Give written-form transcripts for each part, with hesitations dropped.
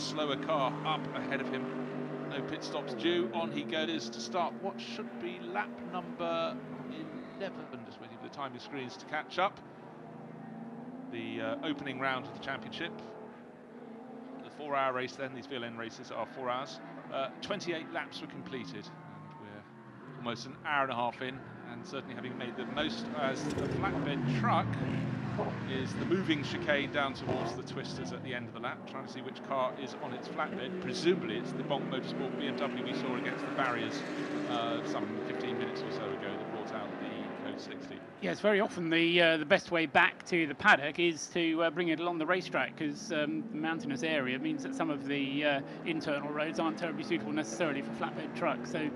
slower car up ahead of him. No pit stops due. On he goes to start what should be lap number 11. Just waiting for the timing screens to catch up. The opening round of the championship. The 4-hour race then. These VLN races are 4 hours. 28 laps were completed. And we're almost an hour and a half in. And certainly having made the most as the flatbed truck is the moving chicane down towards the twisters at the end of the lap, trying to see which car is on its flatbed. Presumably it's the Bonk Motorsport BMW we saw against the barriers some 15 minutes or so ago that brought out the Code 60. Yes, very often the best way back to the paddock is to bring it along the racetrack, because the mountainous area means that some of the internal roads aren't terribly suitable necessarily for flatbed trucks. So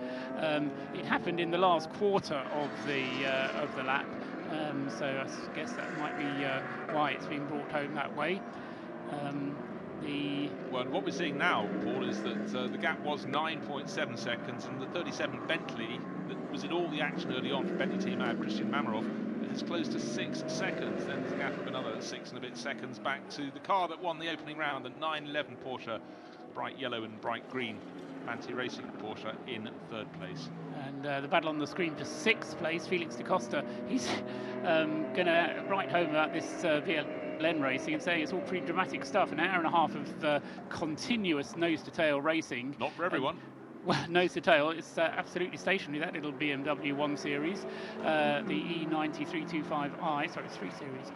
it happened in the last quarter of the lap. So I guess that might be why it's being brought home that way. Well, what we're seeing now, Paul, is that the gap was 9.7 seconds, and the 37 Bentley that was in all the action early on from Bentley team ad Christian Mamarov has closed to 6 seconds. Then there's a gap of another 6 and a bit seconds back to the car that won the opening round, the 911 Porsche, bright yellow and bright green anti-racing Porsche in 3rd place. And the battle on the screen for 6th place, Felix da Costa. He's going to write home about this VLN racing and saying it's all pretty dramatic stuff. An hour and a half of continuous nose-to-tail racing. Not for everyone. Well, nose to tail, it's absolutely stationary, that little BMW 1 Series, the E9325i, sorry, 3 Series,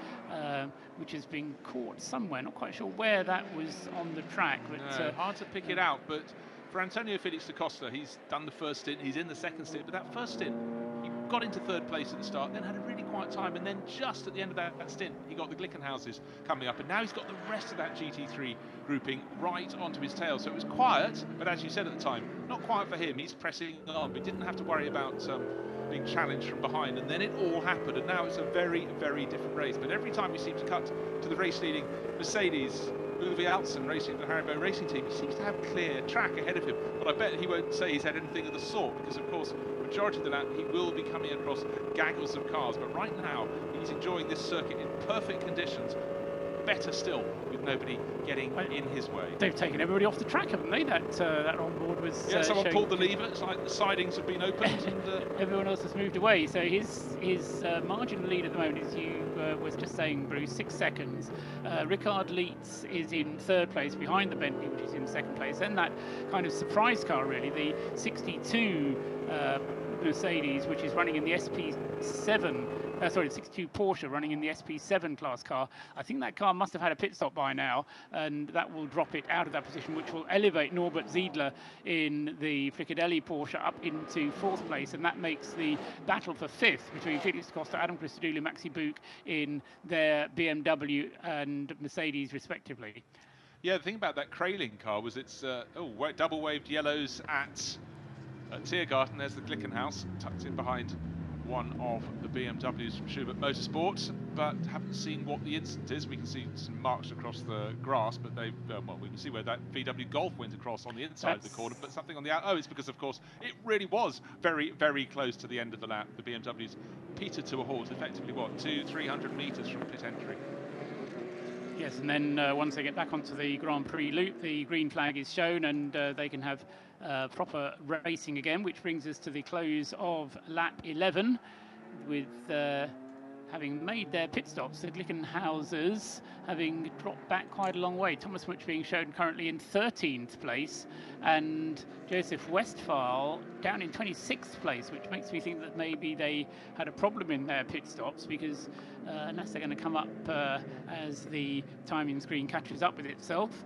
which has been caught somewhere. Not quite sure where that was on the track. But no, hard to pick it out, but for Antonio Felix da Costa, he's done the first stint, he's in the second stint, but that first stint, he got into 3rd place at the start, then had a really quiet time, and then just at the end of that stint, he got the Glickenhauses coming up, and now he's got the rest of that GT3 grouping right onto his tail. So it was quiet, but as you said at the time, not quiet for him, he's pressing on, but didn't have to worry about being challenged from behind, and then it all happened, and now it's a very, very different race. But every time we seem to cut to the race-leading Mercedes, Uwe Altzen racing the Haribo racing team, he seems to have clear track ahead of him, but I bet he won't say he's had anything of the sort, because of course majority of the lap he will be coming across gaggles of cars, but right now he's enjoying this circuit in perfect conditions, better still with nobody getting in his way. They've taken everybody off the track, haven't they? That onboard was someone pulled the lever, it's like the sidings have been opened and everyone else has moved away. So his marginal lead at the moment, as you was just saying, Bruce, 6 seconds. Ricard Leitz is in 3rd place behind the Bentley, which is in 2nd place. Then that kind of surprise car, really, the 62 Mercedes, which is running in the SP7. Sorry, the 62 Porsche running in the SP7 class car. I think that car must have had a pit stop by now, and that will drop it out of that position, which will elevate Norbert Ziedler in the Fricadelli Porsche up into 4th place, and that makes the battle for 5th between Felix da Costa, Adam Christodoulou, Maxi Buch in their BMW and Mercedes respectively. Yeah, the thing about that Kraling car was it's double waved yellows at Tiergarten. There's the Glickenhaus tucked in behind one of the BMWs from Schubert Motorsport, but haven't seen what the incident is. We can see some marks across the grass, but they well, we can see where that VW Golf went across on the inside of the corner, but something on the out. Oh, it's because, of course, it really was very, very close to the end of the lap. The BMWs petered to a halt, effectively, what, 200-300 metres from pit entry. Yes, and then once they get back onto the Grand Prix loop, the green flag is shown, and they can have proper racing again, which brings us to the close of lap 11 with having made their pit stops, the Glickenhausers having dropped back quite a long way. Thomas Much being shown currently in 13th place, and Joseph Westphal down in 26th place, which makes me think that maybe they had a problem in their pit stops, because unless they're going to come up as the timing screen catches up with itself.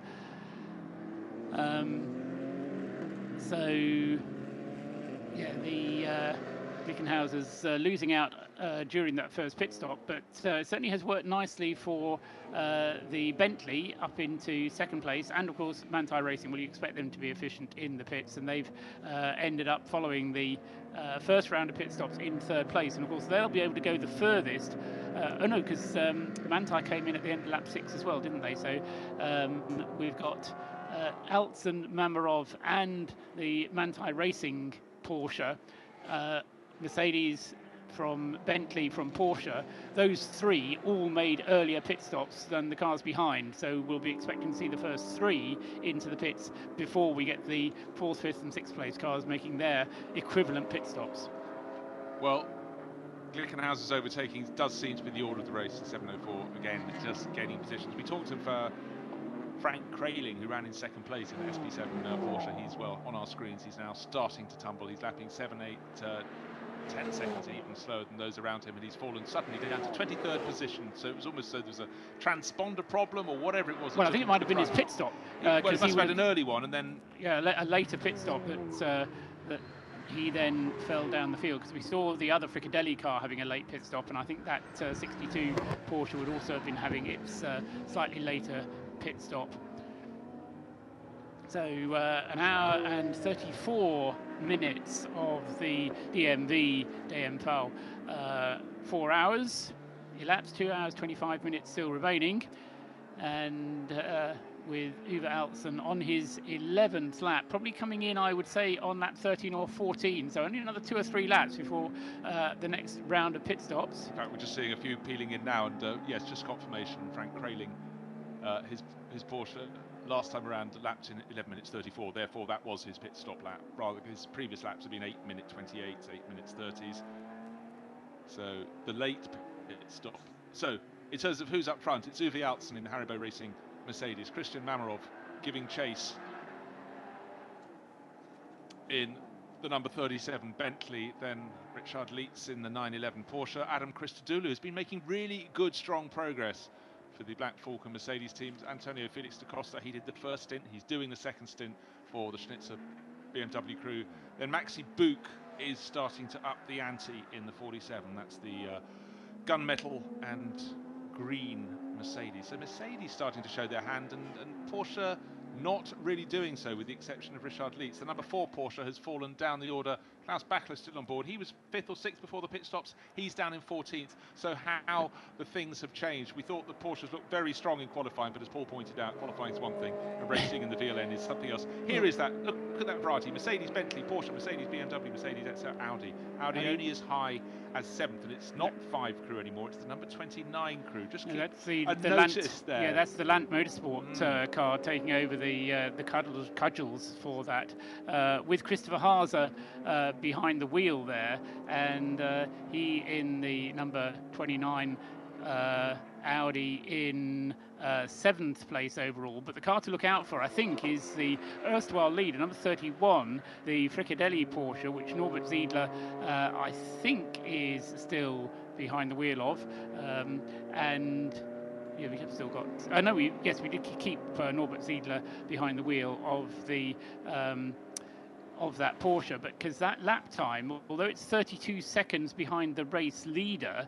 So, yeah, the Glickenhausers losing out during that first pit stop, but it certainly has worked nicely for the Bentley up into 2nd place, and of course Manthey Racing. Well, you expect them to be efficient in the pits, and they've ended up following the first round of pit stops in 3rd place, and of course they'll be able to go the furthest. Oh no, because Manthey came in at the end of lap 6 as well, didn't they? So we've got Altzen, Mamarov and the Manthey Racing Porsche. Mercedes from Bentley, from Porsche, those three all made earlier pit stops than the cars behind. So we'll be expecting to see the first three into the pits before we get the 4th, 5th and 6th place cars making their equivalent pit stops. Well, Glickenhaus's overtaking does seem to be the order of the race in 7:04. Again, just gaining positions. We talked of Frank Kraling, who ran in 2nd place in the SP7 Porsche. He's, well, on our screens, he's now starting to tumble. He's lapping 7, 8, 10 seconds even slower than those around him, and he's fallen suddenly down to 23rd position. So it was almost so there was a transponder problem or whatever it was. Well, I think it might have been his pit stop. Well, he must have had an early one, and then... Yeah, a later pit stop that he then fell down the field, because we saw the other Fricadelli car having a late pit stop, and I think that 62 Porsche would also have been having its slightly later pit stop. So an hour and 34 minutes of the DMV DMV. 4 hours elapsed, 2 hours 25 minutes still remaining, and with Uwe Altzen on his 11th lap, probably coming in, I would say, on lap 13 or 14, so only another 2 or 3 laps before the next round of pit stops. In fact, we're just seeing a few peeling in now, and yes, just confirmation, Frank Kraling, his Porsche last time around lapped in 11 minutes 34, therefore that was his pit stop lap, rather his previous laps have been 8 minute 28, 8 minutes 30s. So the late pit stop. So in terms of who's up front, it's Uwe Altzen in the Haribo Racing Mercedes, Christian Mamarov giving chase in the number 37 Bentley, then Richard Lietz in the 911 Porsche. Adam Christodoulou has been making really good, strong progress for the Black Falcon Mercedes teams. Antonio Felix da Costa, he did the first stint, he's doing the second stint for the Schnitzer BMW crew. Then Maxi Buch is starting to up the ante in the 47. That's the gunmetal and green Mercedes. So Mercedes starting to show their hand, and Porsche not really doing so, with the exception of Richard Lietz. The number 4 Porsche has fallen down the order. Klaus Bachler still on board. He was 5th or 6th before the pit stops. He's down in 14th. So how the things have changed. We thought the Porsches looked very strong in qualifying, but as Paul pointed out, qualifying is one thing, and racing in the VLN is something else. Here is that. Look at that variety. Mercedes, Bentley, Porsche, Mercedes, BMW, Mercedes, that's Audi. Audi only as high as 7th, and it's not 5 crew anymore. It's the number 29 crew. Just keep that's the notice there. Yeah, that's the Lant Motorsport car taking over the cudgels for that, with Christopher Haase behind the wheel there, and he in the number 29 Audi in 7th place overall. But the car to look out for, I think, is the erstwhile leader, number 31, the Fricadelli Porsche, which Norbert Ziedler, I think, is still behind the wheel of, and yeah, we have still got. No, we did keep Norbert Ziedler behind the wheel of the of that Porsche, but because that lap time, although it's 32 seconds behind the race leader,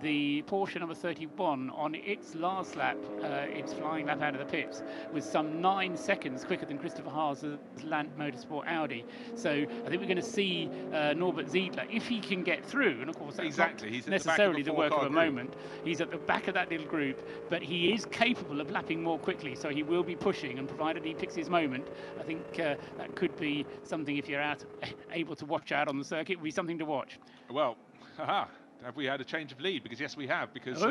the Porsche number 31 on its last lap, its flying lap out of the pits, was some 9 seconds quicker than Christopher Haase's Lant Motorsport Audi. So I think we're going to see Norbert Ziedler, if he can get through, and of course that's exactly. He's necessarily the work of a group. moment. He's at the back of that little group, but he is capable of lapping more quickly, so he will be pushing, and provided he picks his moment, I think that could be something, if you're able to watch out on the circuit, would be something to watch. Well, have we had a change of lead? Because yes, we have, because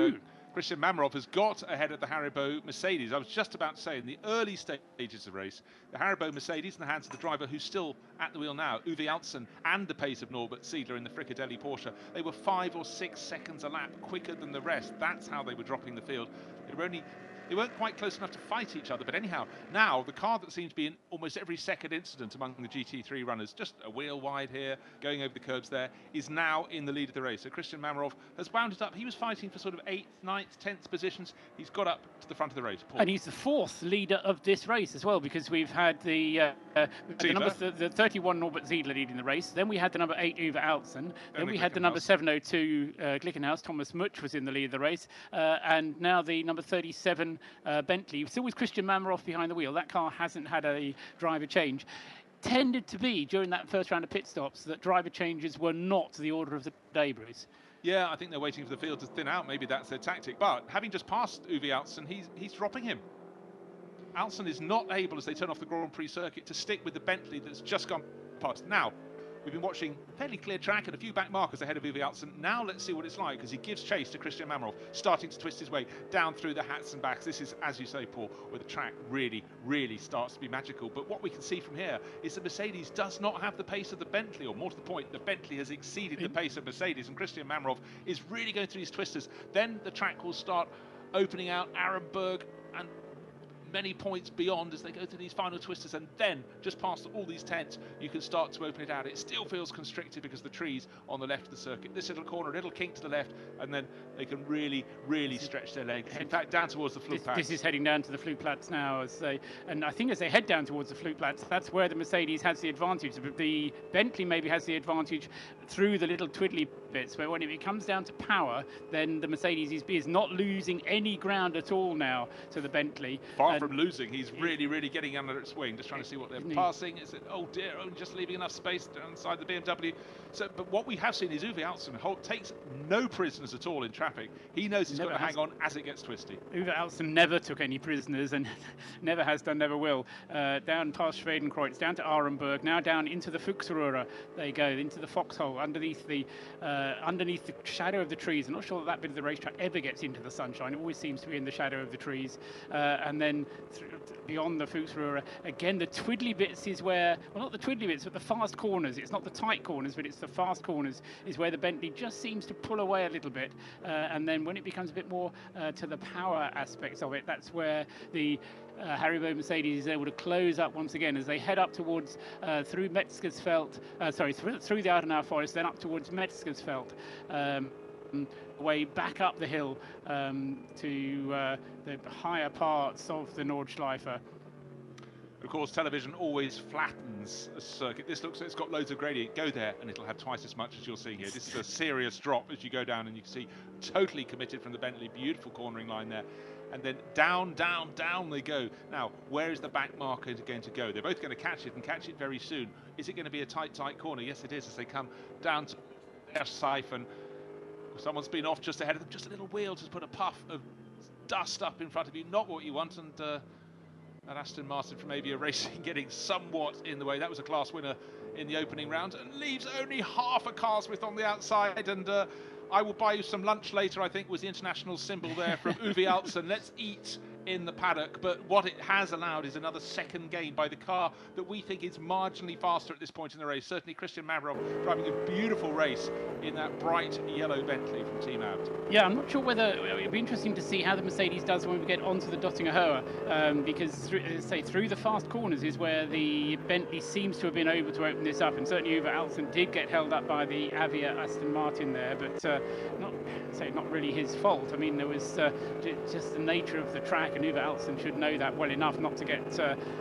Christian Mamarov has got ahead of the Haribo Mercedes. I was just about to say, in the early stages of the race, the Haribo Mercedes in the hands of the driver who's still at the wheel now, Uwe Altzen, and the pace of Norbert Ziedler in the Fricadelli Porsche, they were 5 or 6 seconds a lap quicker than the rest. That's how they were dropping the field. They weren't quite close enough to fight each other, but anyhow, now the car that seems to be in almost every second incident among the GT3 runners, just a wheel wide here, going over the curbs there, is now in the lead of the race. So Christian Mamarov has wound it up. He was fighting for sort of 8th, 9th, 10th positions. He's got up to the front of the race. Paul. And he's the 4th leader of this race as well, because we've had the 31 Norbert Ziedler leading the race. Then we had the number 8 Uwe Altzen. Then we had the number 702 Glickenhaus. Thomas Much was in the lead of the race. And now the number 37 Bentley, still with Christian Mamarov behind the wheel. That car hasn't had a driver change. Tended to be, during that first round of pit stops, that driver changes were not the order of the day, Bruce. Yeah, I think they're waiting for the field to thin out. Maybe that's their tactic. But having just passed Uwe Altzen, he's dropping him. Altzen is not able, as they turn off the Grand Prix circuit, to stick with the Bentley that's just gone past. Now, We've been watching fairly clear track and a few back markers ahead of Uwe Altzen. Now let's see what it's like, as he gives chase to Christian Mamrov, starting to twist his way down through the hats and backs. This is, as you say, Paul, where the track really starts to be magical. But what we can see from here is that Mercedes does not have the pace of the Bentley, or more to the point, the Bentley has exceeded the pace of Mercedes, and Christian Mamrov is really going through these twisters. Then the track will start opening out Arenberg and many points beyond as they go through these final twisters, and then just past all these tents you can start to open it out. It still feels constricted because the trees on the left of the circuit. This little corner, a little kink to the left, and then they can really stretch their legs. In fact, down towards the Flugplatz. This is heading down to the Flugplatz now, and I think as they head down towards the Flugplatz, that's where the Mercedes has the advantage. The Bentley maybe has the advantage through the little twiddly bits, but when it comes down to power, then the Mercedes is not losing any ground at all now to the Bentley. Far from losing, he's really getting under its wing, just trying to see what they're passing. Is it, oh dear, only just leaving enough space inside the BMW. So, but what we have seen is Uwe Altzen takes no prisoners at all in traffic. He knows he's got to hang on as it gets twisty. Uwe Altzen never took any prisoners, and never has done, never will. Down past Schwedenkreuz, down to Arenberg, now down into the Fuchsröhre. They go into the foxhole underneath the shadow of the trees. I'm not sure that bit of the racetrack ever gets into the sunshine. It always seems to be in the shadow of the trees. And then beyond the Fuchsröhre, again, the twiddly bits is where, well, not the twiddly bits, but the fast corners. It's not the tight corners, but it's the fast corners is where the Bentley just seems to pull away a little bit. And then when it becomes a bit more to the power aspects of it, that's where the Haribo Mercedes is able to close up once again as they head up towards through Metzgersfeld, through the Adenauer Forest, then up towards Metzgersfeld. Way back up the hill to the higher parts of the Nordschleife. Of course, television always flattens a circuit. This looks like it's got loads of gradient. Go there and it'll have twice as much as you're seeing here. This is a serious drop as you go down, and you can see totally committed from the Bentley. Beautiful cornering line there. And then down they go. Now, where is the back marker going to go? They're both going to catch it, and catch it very soon. Is it going to be a tight corner? Yes, it is, as they come down to Ersifen. Someone's been off just ahead of them. Just a little wheel to put a puff of dust up in front of you. Not what you want. And that Aston Martin from ABO Racing getting somewhat in the way. That was a class winner in the opening round, and leaves only half a car's width on the outside. And I will buy you some lunch later, I think was the international symbol there from Uwe Altzen. Let's eat in the paddock. But what it has allowed is another second gain by the car that we think is marginally faster at this point in the race. Certainly Christian Mamrov driving a beautiful race in that bright yellow Bentley from Team Abt. Yeah, I'm not sure whether it'll be interesting to see how the Mercedes does when we get onto the Dottinger Höhe, because through the fast corners is where the Bentley seems to have been able to open this up, and certainly Uwe Altzen did get held up by the Avia Aston Martin there, but not really his fault. I mean, there was just the nature of the track, and Uwe Altzen should know that well enough not to get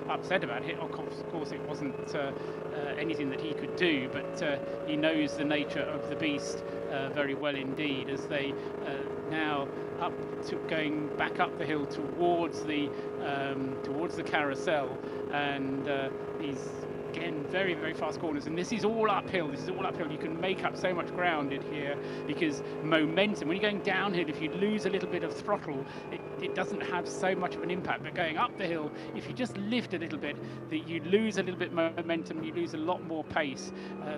upset about it. Of course, it wasn't anything that he could do, but he knows the nature of the beast very well indeed, as they now going back up the hill towards the carousel, and these again very fast corners, and this is all uphill. You can make up so much ground in here because momentum, when you're going downhill, if you lose a little bit of throttle, it doesn't have so much of an impact. But going up the hill, if you just lift a little bit, that you lose a little bit of momentum, you lose a lot more pace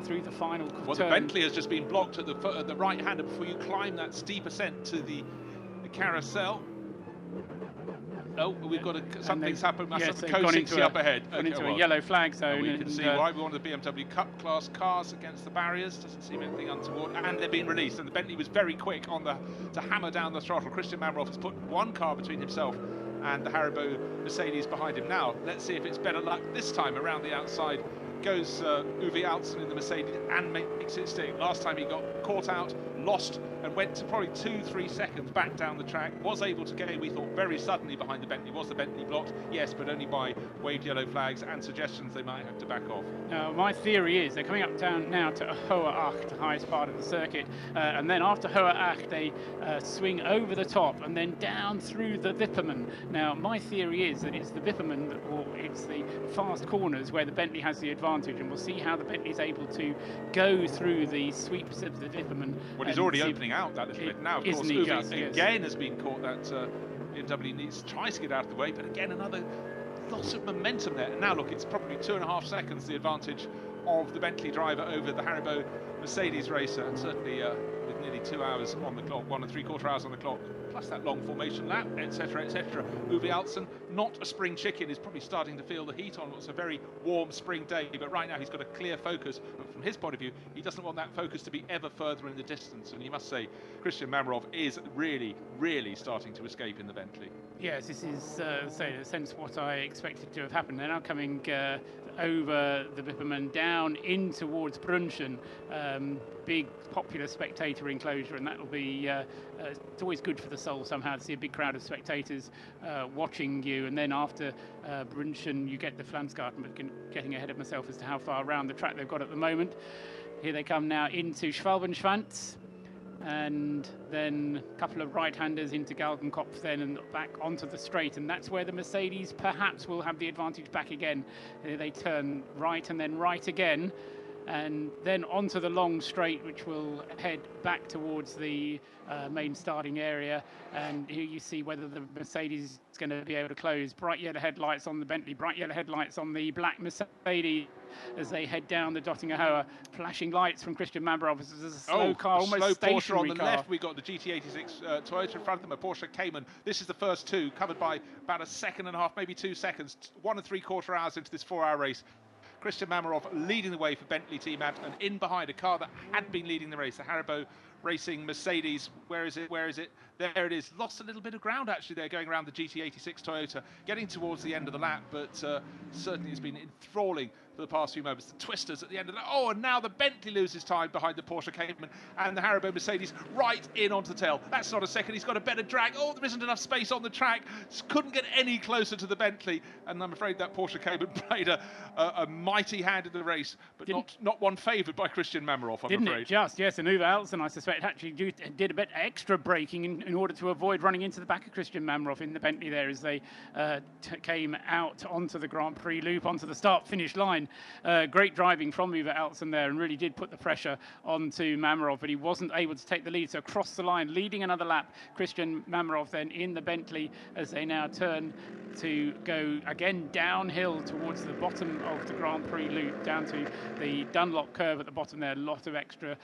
through the final turn. Well, the Bentley has just been blocked at the right hander before you climb that steep ascent to the carousel. Oh, we've got something's happened. That's the Co-60 up ahead. Gone into a yellow flag zone. We can see why we wanted the BMW Cup class cars against the barriers. Doesn't seem anything untoward. And they're being released. And the Bentley was very quick to hammer down the throttle. Christian Mamrov has put one car between himself and the Haribo Mercedes behind him. Now, let's see if it's better luck this time. Around the outside goes Uwe Altzen in the Mercedes and makes it stick. Last time he got caught out, lost, and went to probably 2-3 seconds back down the track. Was able to gain, we thought, very suddenly behind the Bentley. Was the Bentley blocked? Yes, but only by waved yellow flags and suggestions they might have to back off. Now, my theory is they're coming up down now to Hohe Acht, the highest part of the circuit, and then after Hohe Acht they swing over the top and then down through the Wippermann. Now, my theory is that it's the Wippermann, or it's the fast corners where the Bentley has the advantage, and we'll see how the Bentley is able to go through the sweeps of the Wippermann. Well, he's already opening out that little bit. Now, of course, Uwe again has been caught. That BMW tries to get out of the way, but again, another loss of momentum there. And now, look, it's probably 2.5 seconds the advantage of the Bentley driver over the Haribo Mercedes racer, and certainly with nearly 2 hours on the clock, 1 3/4 hours on the clock, plus that long formation lap, etc., etc. Uwe Altzen, not a spring chicken, is probably starting to feel the heat on what's a very warm spring day, but right now he's got a clear focus. But from his point of view, he doesn't want that focus to be ever further in the distance, and you must say Christian Mamarov is really, really starting to escape in the Bentley. Yes, this is, in a sense, what I expected to have happened. They're now coming over the Wipperman down in towards Brunchen, big popular spectator enclosure, and that'll be, it's always good for the soul somehow to see a big crowd of spectators watching you. And then after Brunchen, you get the Flansgarten, but getting ahead of myself as to how far around the track they've got at the moment. Here they come now into Schwalbenschwanz, and then a couple of right-handers into Galgenkopf then, and back onto the straight, and that's where the Mercedes perhaps will have the advantage back again. They turn right and then right again, and then onto the long straight, which will head back towards the main starting area. And here you see whether the Mercedes is going to be able to close. Bright yellow headlights on the Bentley, bright yellow headlights on the black Mercedes as they head down the Dottinger flashing lights from Christian Mamarov. This is a slow car, almost slow stationary Porsche on the left. We've got the GT86 Toyota in front of them, a Porsche Cayman. This is the first two, covered by about 1.5 seconds, maybe 2 seconds. 1 3/4 hours into this 4-hour race. Christian Mamarov leading the way for Bentley Team Ad, and in behind a car that had been leading the race, the Haribo Racing Mercedes. Where is it? Where is it? There it is. Lost a little bit of ground actually there, going around the GT86 Toyota, getting towards the end of the lap, but certainly it's been enthralling for the past few moments. The twisters at the end of that. Oh, and now the Bentley loses time behind the Porsche Cayman, and the Haribo Mercedes right in onto the tail. That's not a second. He's got a better drag. Oh, there isn't enough space on the track. Couldn't get any closer to the Bentley, and I'm afraid that Porsche Cayman played a mighty hand in the race, but not one favoured by Christian Mamarov, I'm Didn't afraid. it just? Yes, and Uwe Altzen, I suspect, actually did a bit extra braking in order to avoid running into the back of Christian Mamarov in the Bentley there as they came out onto the Grand Prix loop, onto the start-finish line. Great driving from Uwe Altzen there, and really did put the pressure onto Mamarov, but he wasn't able to take the lead. So across the line, leading another lap, Christian Mamarov then in the Bentley as they now turn to go again downhill towards the bottom of the Grand Prix loop, down to the Dunlop curve at the bottom there. A lot of extra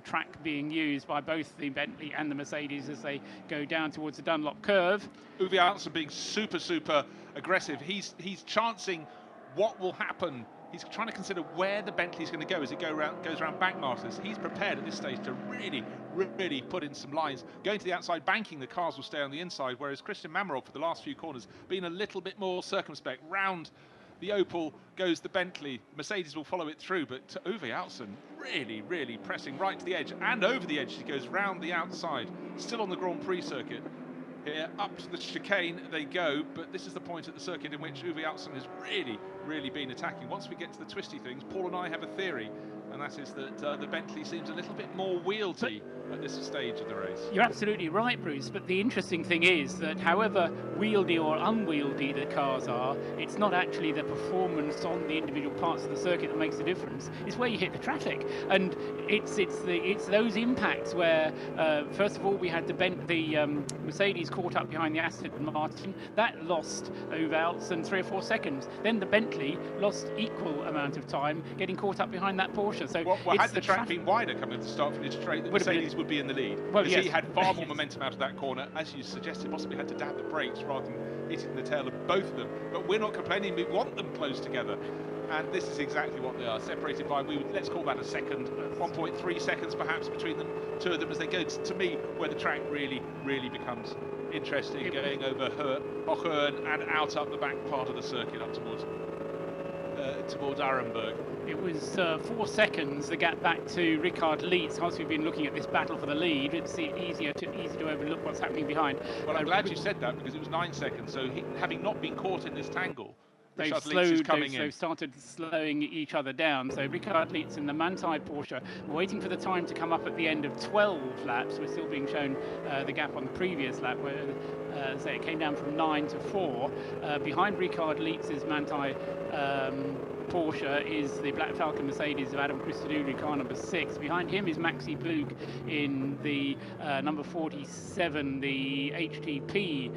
track being used by both the Bentley and the Mercedes as they go down towards the Dunlop curve. Uwe Altzen being super aggressive. He's chancing what will happen. He's trying to consider where the Bentley's going to go as it goes around bankmasters. He's prepared at this stage to really put in some lines. Going to the outside, banking, the cars will stay on the inside, whereas Christian Mamarov for the last few corners been a little bit more circumspect. Round the Opel goes the Bentley. Mercedes will follow it through, but Uwe Altzen really pressing right to the edge, and over the edge he goes round the outside, still on the Grand Prix circuit. Here, up to the chicane they go, but this is the point at the circuit in which Uwe Altzen has really been attacking. Once we get to the twisty things, Paul and I have a theory, and that is that the Bentley seems a little bit more wieldy at this stage of the race. You're absolutely right, Bruce, but the interesting thing is that however wieldy or unwieldy the cars are, it's not actually the performance on the individual parts of the circuit that makes the difference. It's where you hit the traffic, and it's those impacts where first of all we had the Mercedes caught up behind the Aston Martin. That lost Uwe Altzen 3 or 4 seconds. Then the Bentley lost equal amount of time getting caught up behind that Porsche. So well had the track been wider coming to start finish straight, the Mercedes would be in the lead. Well, because yes. he had far more momentum out of that corner, as you suggested, possibly had to dab the brakes rather than hitting the tail of both of them. But we're not complaining, we want them close together. And this is exactly what they are, separated by, let's call that a second, 1.3 seconds perhaps between them, two of them, as they go to me where the track really becomes interesting, going over Hochhörn and out up the back part of the circuit up towards Arenberg. It was 4 seconds, the gap back to Richard Lietz. Whilst we've been looking at this battle for the lead, it's easy to overlook what's happening behind. Well, I'm glad you said that, because it was 9 seconds, so having not been caught in this tangle, they've started slowing each other down. So Richard Lietz in the Manthey Porsche, waiting for the time to come up at the end of 12 laps. We're still being shown the gap on the previous lap, where it came down from 9 to 4. Behind Richard Lietz's Manthey Porsche is the Black Falcon Mercedes of Adam Christodoulou, car number 6. Behind him is Maxi Blug in the number 47, the HTP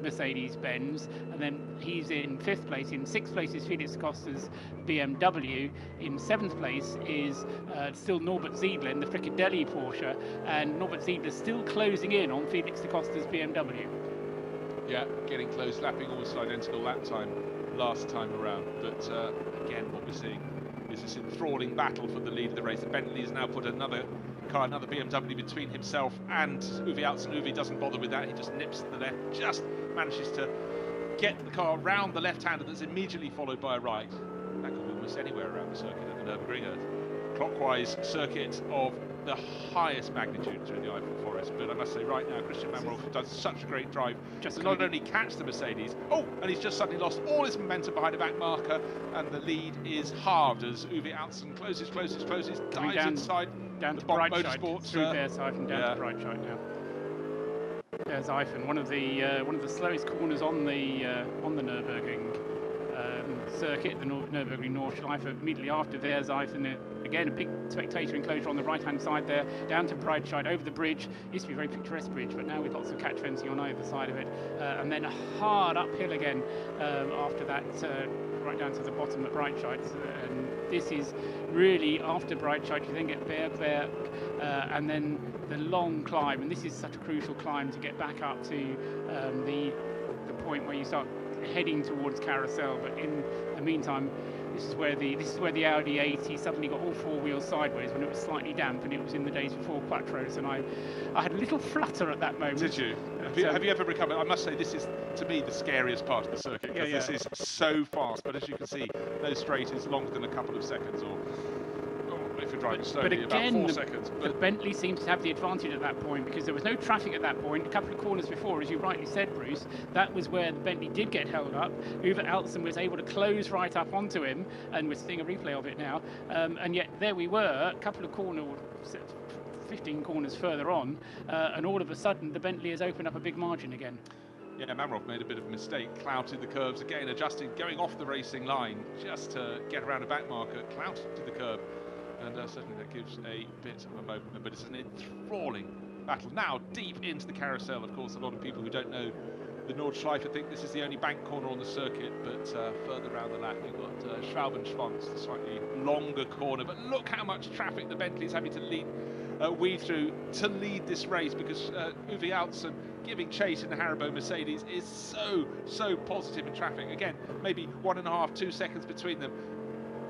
Mercedes-Benz, and then he's in 5th place. In 6th place is Felix Costa's BMW. In 7th place is still Norbert Ziedler in the Fricadelli Porsche, and Norbert Ziedler still closing in on Felix da Costa's BMW. Yeah, getting close, lapping almost identical lap time last time around. But again, what we're seeing is this enthralling battle for the lead of the race. The Bentley has now put another car, another BMW between himself and Uwe Altzen. Uwe doesn't bother with that, he just nips to the left, just manages to get the car round the left-hander that's immediately followed by a right. That could be almost anywhere around the circuit at the Nürburgring. Clockwise circuit of the highest magnitude through the Eiffel Forest. But I must say, right now, Christian Mamroff does such a great drive just to not only catch the Mercedes, and he's just suddenly lost all his momentum behind a back marker, and the lead is halved as Uwe Altzen closes, dives inside down the to Bond Breitscheid, Motorsports. through Bearseifen down to Breitscheid now. Bearseifen, one of the slowest corners on the Nürburgring circuit, the Nürburgring Nordschleife. Immediately after Bearseifen, again a big spectator enclosure on the right-hand side there, down to Breitscheid, over the bridge. Used to be a very picturesque bridge, but now with lots of catch fencing on either side of it, and then a hard uphill again after that, right down to the bottom at Breitscheid. And this is really after Breitscheid, you then get Bergwerk, and then the long climb, and this is such a crucial climb to get back up to the point where you start heading towards Carousel. But in the meantime, this is where the Audi 80 suddenly got all 4 wheels sideways when it was slightly damp, and it was in the days before Quattros, and I had a little flutter at that moment. Did you? Have you ever recovered? I must say, this is, to me, the scariest part of the circuit, because this is so fast, but as you can see, no straight is longer than a couple of seconds, or if you're driving slowly, about 4 seconds. But the Bentley seems to have the advantage at that point, because there was no traffic at that point. A couple of corners before, as you rightly said, Bruce, that was where the Bentley did get held up. Uwe Altzen was able to close right up onto him, and we're seeing a replay of it now. And yet there we were, a couple of 15 corners further on, and all of a sudden the Bentley has opened up a big margin again. Yeah, Mamroff made a bit of a mistake, clouted the curves again, adjusting, going off the racing line just to get around a back marker, clouted the curve. And certainly that gives a bit of a moment, but it's an enthralling battle. Now, deep into the Carousel, of course, a lot of people who don't know the Nordschleife think this is the only bank corner on the circuit, but further around the lap, you've got Schraubenschwanz, the slightly longer corner. But look how much traffic the Bentley's having to weed through to lead this race, because Uwe Altzen giving chase in the Haribo Mercedes is so positive in traffic. Again, maybe 1.5, 2 seconds between them.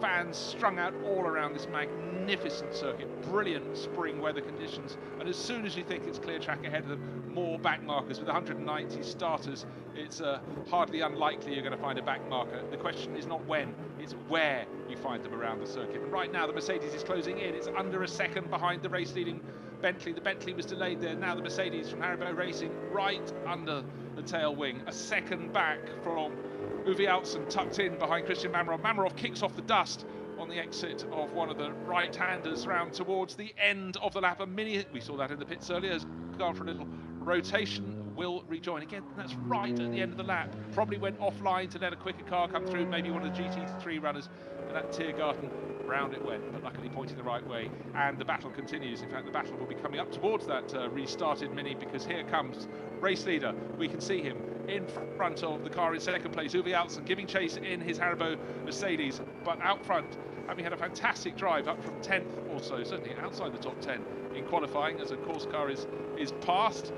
Fans strung out all around this magnificent circuit, brilliant spring weather conditions, and as soon as you think it's clear track ahead of them, more back markers. With 190 starters, it's hardly unlikely you're going to find a back marker. The question is not when, it's where you find them around the circuit. And right now the Mercedes is closing in. It's under a second behind the race-leading Bentley. The Bentley was delayed there. Now the Mercedes from Haribo Racing right under the tail wing, a second back from Uwe Altzen, tucked in behind Christian Mamroff. Mamroff kicks off the dust on the exit of one of the right-handers round towards the end of the lap. We saw that in the pits earlier, has gone for a little rotation, will rejoin again. That's right at the end of the lap. Probably went offline to let a quicker car come through, maybe one of the GT3 runners, and that Tiergarten, round it went, but luckily pointing the right way. And the battle continues. In fact, the battle will be coming up towards that restarted Mini, because here comes race leader. We can see him in front of the car in second place, Uwe Altzen giving chase in his Haribo Mercedes, but out front, having had a fantastic drive up from 10th or so, certainly outside the top 10 in qualifying, as a course car is passed,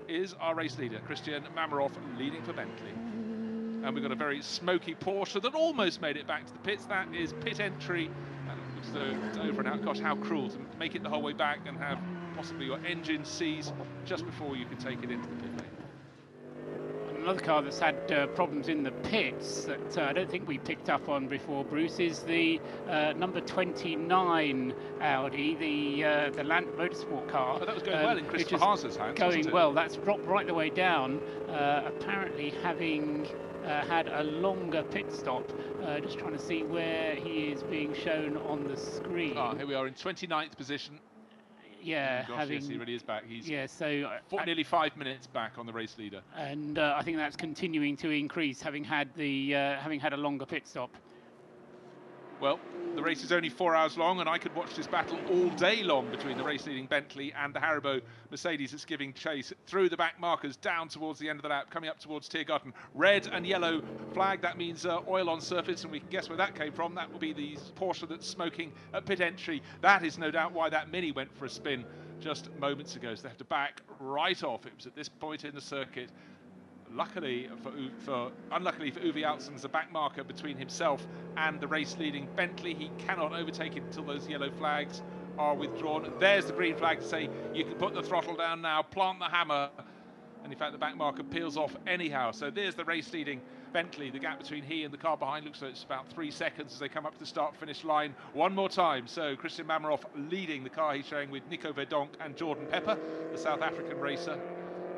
is our race leader, Christian Mamroff, leading for Bentley. And we've got a very smoky Porsche that almost made it back to the pits. That is pit entry, and it looks as though it's over and out. Gosh, how cruel to make it the whole way back and have possibly your engine seize just before you can take it into the pit lane. Another car that's had problems in the pits that I don't think we picked up on before, Bruce, is the number 29 Audi, the Land Motorsport car. Oh, that was going well in Chris Haas's hands, going well. That's dropped right the way down, apparently having had a longer pit stop. Just trying to see where he is being shown on the screen. Ah, here we are in 29th position. Yeah, gosh, yes, he really is back. He's nearly 5 minutes back on the race leader, and I think that's continuing to increase, having had a longer pit stop. Well, the race is only 4 hours long, and I could watch this battle all day long between the race-leading Bentley and the Haribo Mercedes that's giving chase through the back markers down towards the end of the lap, coming up towards Tiergarten. Red and yellow flag, that means oil on surface, and we can guess where that came from. That will be the Porsche that's smoking at pit entry. That is no doubt why that Mini went for a spin just moments ago, so they have to back right off. It was at this point in the circuit. Unluckily for Uwe Altzen, there's a back marker between himself and the race-leading Bentley. He cannot overtake it until those yellow flags are withdrawn. There's the green flag to say you can put the throttle down now, plant the hammer, and in fact the back marker peels off anyhow. So there's the race-leading Bentley. The gap between he and the car behind looks like it's about 3 seconds as they come up to the start-finish line one more time. So Christian Mamaroff leading the car he's showing with Nico Verdonk and Jordan Pepper, the South African racer.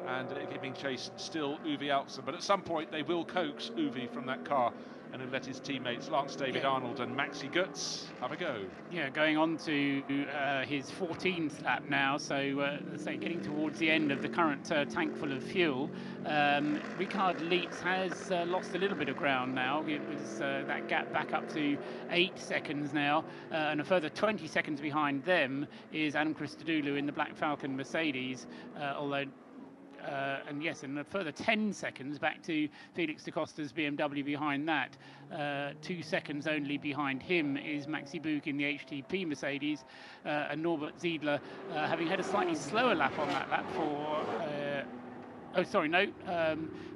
And giving chase still Uwe Altzen, but at some point they will coax Uwe from that car and let his teammates Lance David Arnold and Maxi Götz have a go. Yeah, going on to his 14th lap now, so let's say getting towards the end of the current tank full of fuel. Ricard Leitz has lost a little bit of ground now. It was that gap back up to 8 seconds now, and a further 20 seconds behind them is Adam Christodoulou in the Black Falcon Mercedes, although and yes, and a further 10 seconds back to Felix da Costa's BMW behind that. 2 seconds only behind him is Maxi Buch in the HTP Mercedes, and Norbert Ziedler having had a slightly slower lap on that lap for... oh, sorry, no.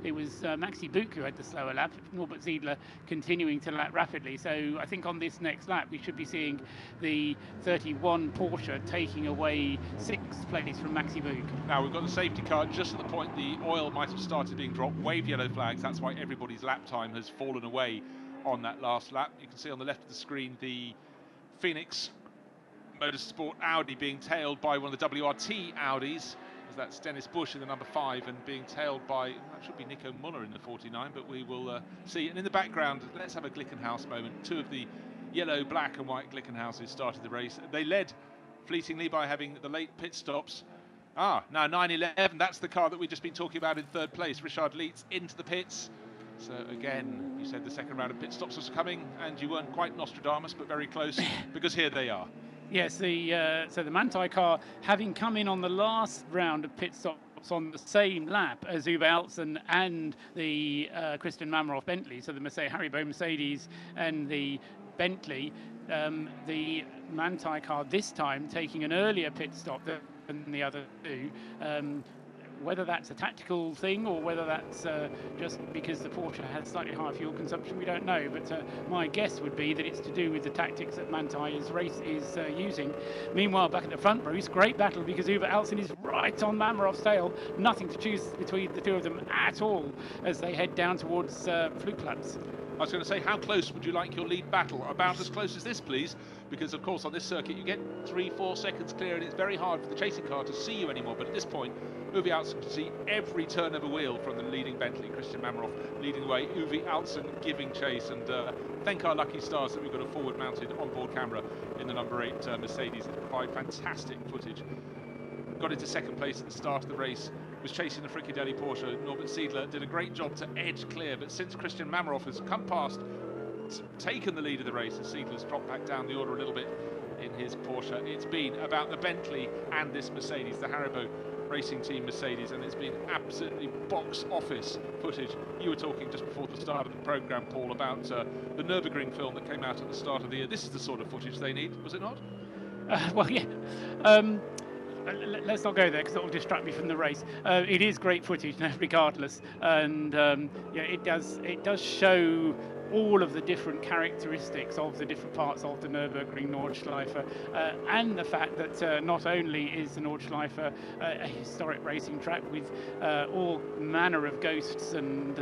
It was Maxi Buch who had the slower lap. Norbert Ziedler continuing to lap rapidly. So I think on this next lap, we should be seeing the 31 Porsche taking away 6th place from Maxi Buch. Now we've got the safety car just at the point the oil might have started being dropped. Wave yellow flags. That's why everybody's lap time has fallen away on that last lap. You can see on the left of the screen the Phoenix Motorsport Audi being tailed by one of the WRT Audis. That's Dennis Busch in the number 5 and being tailed by, that should be Nico Muller in the 49, but we will see. And in the background, let's have a Glickenhaus moment. 2 of the yellow, black and white Glickenhauses started the race. They led fleetingly by having the late pit stops. Now 911, that's the car that we've just been talking about in 3rd place. Richard Leitz into the pits. So again, you said the second round of pit stops was coming and you weren't quite Nostradamus, but very close, because here they are. Yes, so the Manthey car, having come in on the last round of pit stops on the same lap as Uwe Altzen and the Christian Mamaroff Bentley, so the Haribo Mercedes and the Bentley, the Manthey car this time taking an earlier pit stop than the other two. Whether that's a tactical thing or whether that's just because the Porsche has slightly higher fuel consumption, we don't know. But my guess would be that it's to do with the tactics that Manthey is using. Meanwhile, back at the front, Bruce, great battle because Uwe Altzen is right on Mamaroff's tail. Nothing to choose between the two of them at all as they head down towards Flugplatz. I was going to say, how close would you like your lead battle? About as close as this, please, because of course on this circuit you get 3-4 seconds clear and it's very hard for the chasing car to see you anymore. But at this point, Uwe Altzen can see every turn of a wheel from the leading Bentley. Christian Mamaroff leading the way, Uwe Altzen giving chase, and thank our lucky stars that we've got a forward-mounted onboard camera in the number 8 Mercedes that provide fantastic footage. Got into 2nd place at the start of the race, was chasing the Fricadelli Porsche. Norbert Ziedler did a great job to edge clear, but since Christian Mamaroff has come past, taken the lead of the race, and Ziedler's dropped back down the order a little bit in his Porsche, it's been about the Bentley and this Mercedes, the Haribo Racing Team Mercedes, and it's been absolutely box office footage. You were talking just before the start of the programme, Paul, about the Nürburgring film that came out at the start of the year. This is the sort of footage they need, was it not? Well, yeah. Let's not go there because it will distract me from the race. It is great footage, regardless, and yeah, it does show all of the different characteristics of the different parts of the Nürburgring Nordschleife, and the fact that not only is the Nordschleife a historic racing track with all manner of ghosts and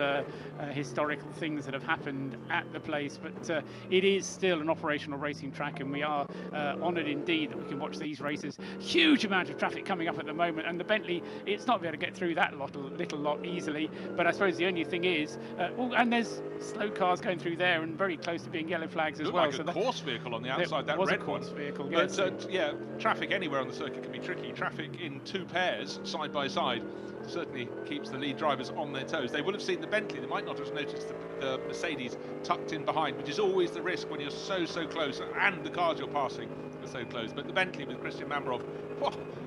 historical things that have happened at the place, but it is still an operational racing track, and we are honoured indeed that we can watch these races. Huge amount of traffic coming up at the moment, and the Bentley, it's not going to get through that little lot easily, but I suppose the only thing is, and there's slow cars going through there and very close to being yellow flags as well. Like a course vehicle on the outside, that red one. Vehicle, but yeah, traffic anywhere on the circuit can be tricky. Traffic in 2 pairs, side by side, certainly keeps the lead drivers on their toes. They will have seen the Bentley. They might not have noticed the Mercedes tucked in behind, which is always the risk when you're so close, and the cars you're passing are so close. But the Bentley with Christian Mamarov,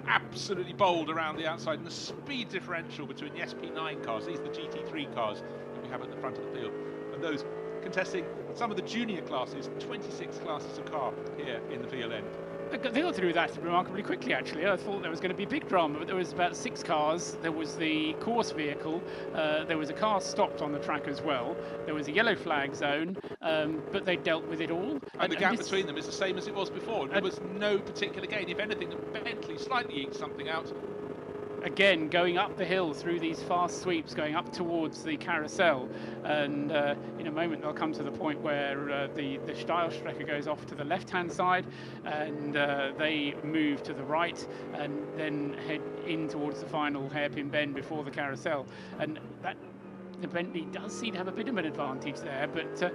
absolutely bold around the outside, and the speed differential between the SP9 cars, these are the GT3 cars that we have at the front of the field, and those contesting some of the junior classes, 26 classes of car here in the VLN. They got through that remarkably quickly, actually. I thought there was going to be big drama, but there was about 6 cars. There was the course vehicle. There was a car stopped on the track as well. There was a yellow flag zone, but they dealt with it all. And the gap between them is the same as it was before. There was no particular gain. If anything, the Bentley slightly eked something out. Again, going up the hill through these fast sweeps, going up towards the carousel, and in a moment they'll come to the point where the Steilstrecke goes off to the left-hand side, and they move to the right, and then head in towards the final hairpin bend before the carousel. And that the Bentley does seem to have a bit of an advantage there, but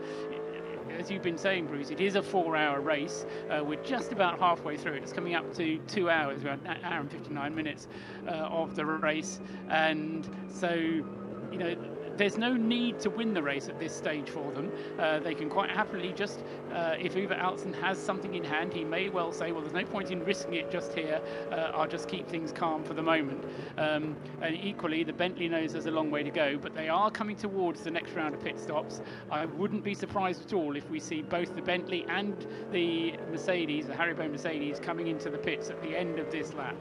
as you've been saying, Bruce, it is a 4-hour race. We're just about halfway through it. It's coming up to 2 hours, about an hour and 59 minutes of the race. And so, you know, there's no need to win the race at this stage for them. They can quite happily just, if Uwe Altzen has something in hand, he may well say, well, there's no point in risking it just here. I'll just keep things calm for the moment. And equally, the Bentley knows there's a long way to go, but they are coming towards the next round of pit stops. I wouldn't be surprised at all if we see both the Bentley and the Mercedes, the Haribo Mercedes, coming into the pits at the end of this lap.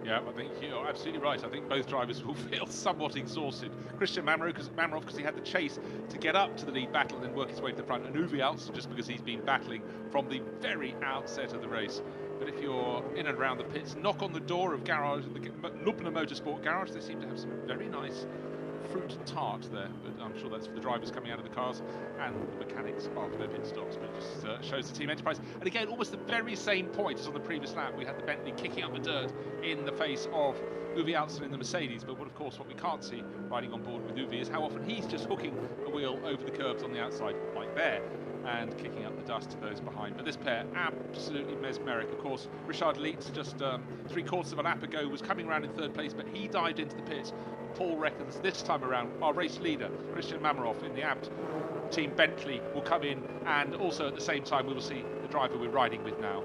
Yeah, I think you're absolutely right. I think both drivers will feel somewhat exhausted. Christian Mamarov, because he had the chase to get up to the lead battle and then work his way to the front, and Uwe Altzen just because he's been battling from the very outset of the race. But if you're in and around the pits, knock on the door of garage, the Lubna Motorsport garage. They seem to have some very nice fruit tart there, but I'm sure that's for the drivers coming out of the cars and the mechanics after their pit stops. But it just shows the team enterprise. And again, almost the very same point as on the previous lap. We had the Bentley kicking up the dirt in the face of Uwe Altzen in the Mercedes. But of course, what we can't see riding on board with Uwe is how often he's just hooking a wheel over the curbs on the outside, like there, and kicking up the dust to those behind. But this pair, absolutely mesmeric. Of course, Richard Lietz, just 3/4 of a lap ago, was coming around in 3rd place, but he dived into the pits. Paul reckons this time around our race leader, Christian Mamarov in the Abt team Bentley, will come in, and also at the same time we will see the driver we're riding with now,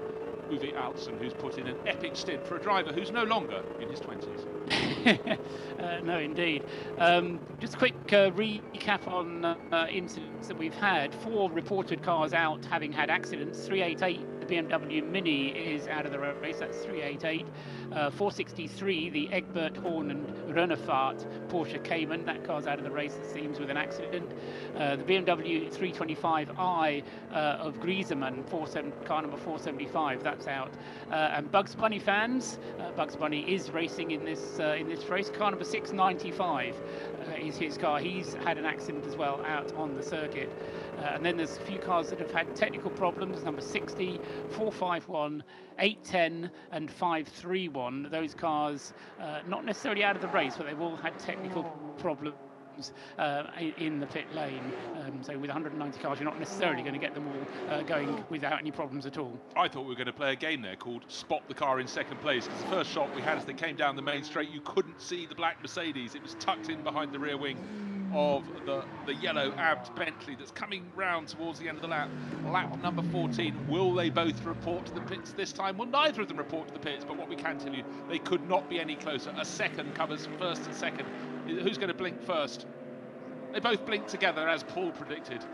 Uwe Altzen, who's put in an epic stint for a driver who's no longer in his 20s. No, indeed. Just a quick recap on incidents that we've had. 4 reported cars out having had accidents. 388, the BMW Mini, is out of the race. That's 388. 463, the Egbert Horn and Renefart Porsche Cayman. That car's out of the race, it seems, with an accident. The BMW 325i of Griesemann, car number 475, that's out. And Bugs Bunny fans, Bugs Bunny is racing in this race. Car number 695 is his car. He's had an accident as well out on the circuit. And then there's a few cars that have had technical problems. Number 60, 451, 810 and 531. Those cars not necessarily out of the race, but they've all had technical problems in the pit lane. So with 190 cars, you're not necessarily going to get them all going without any problems at all. I thought we were going to play a game there called Spot the Car in 2nd place, because the first shot we had as they came down the main straight, you couldn't see the black Mercedes. It was tucked in behind the rear wing of the yellow Abt Bentley that's coming round towards the end of the lap. Lap number 14. Will they both report to the pits this time? Well, neither of them report to the pits, but what we can tell you, they could not be any closer. A second covers 1st and 2nd. Who's going to blink first? They both blink together, as Paul predicted,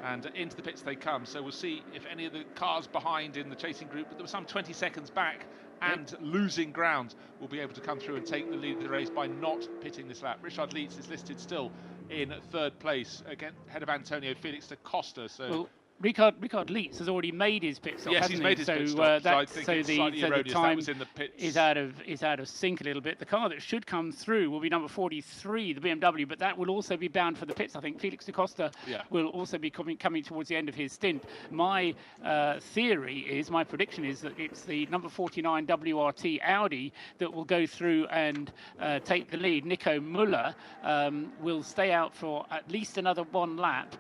and into the pits they come. So we'll see if any of the cars behind in the chasing group, but there were some 20 seconds back and losing ground, will be able to come through and take the lead of the race by not pitting this lap. Richard Lietz is listed still in 3rd place, again ahead of Antonio Felix da Costa. So. Well, Richard Lietz has already made his pit stop. Yes, he's made his pit stop. So the time is out of sync a little bit. The car that should come through will be number 43, the BMW, but that will also be bound for the pits. I think Felix da Costa will also be coming towards the end of his stint. My prediction is that it's the number 49 WRT Audi that will go through and take the lead. Nico Müller will stay out for at least another 1 lap.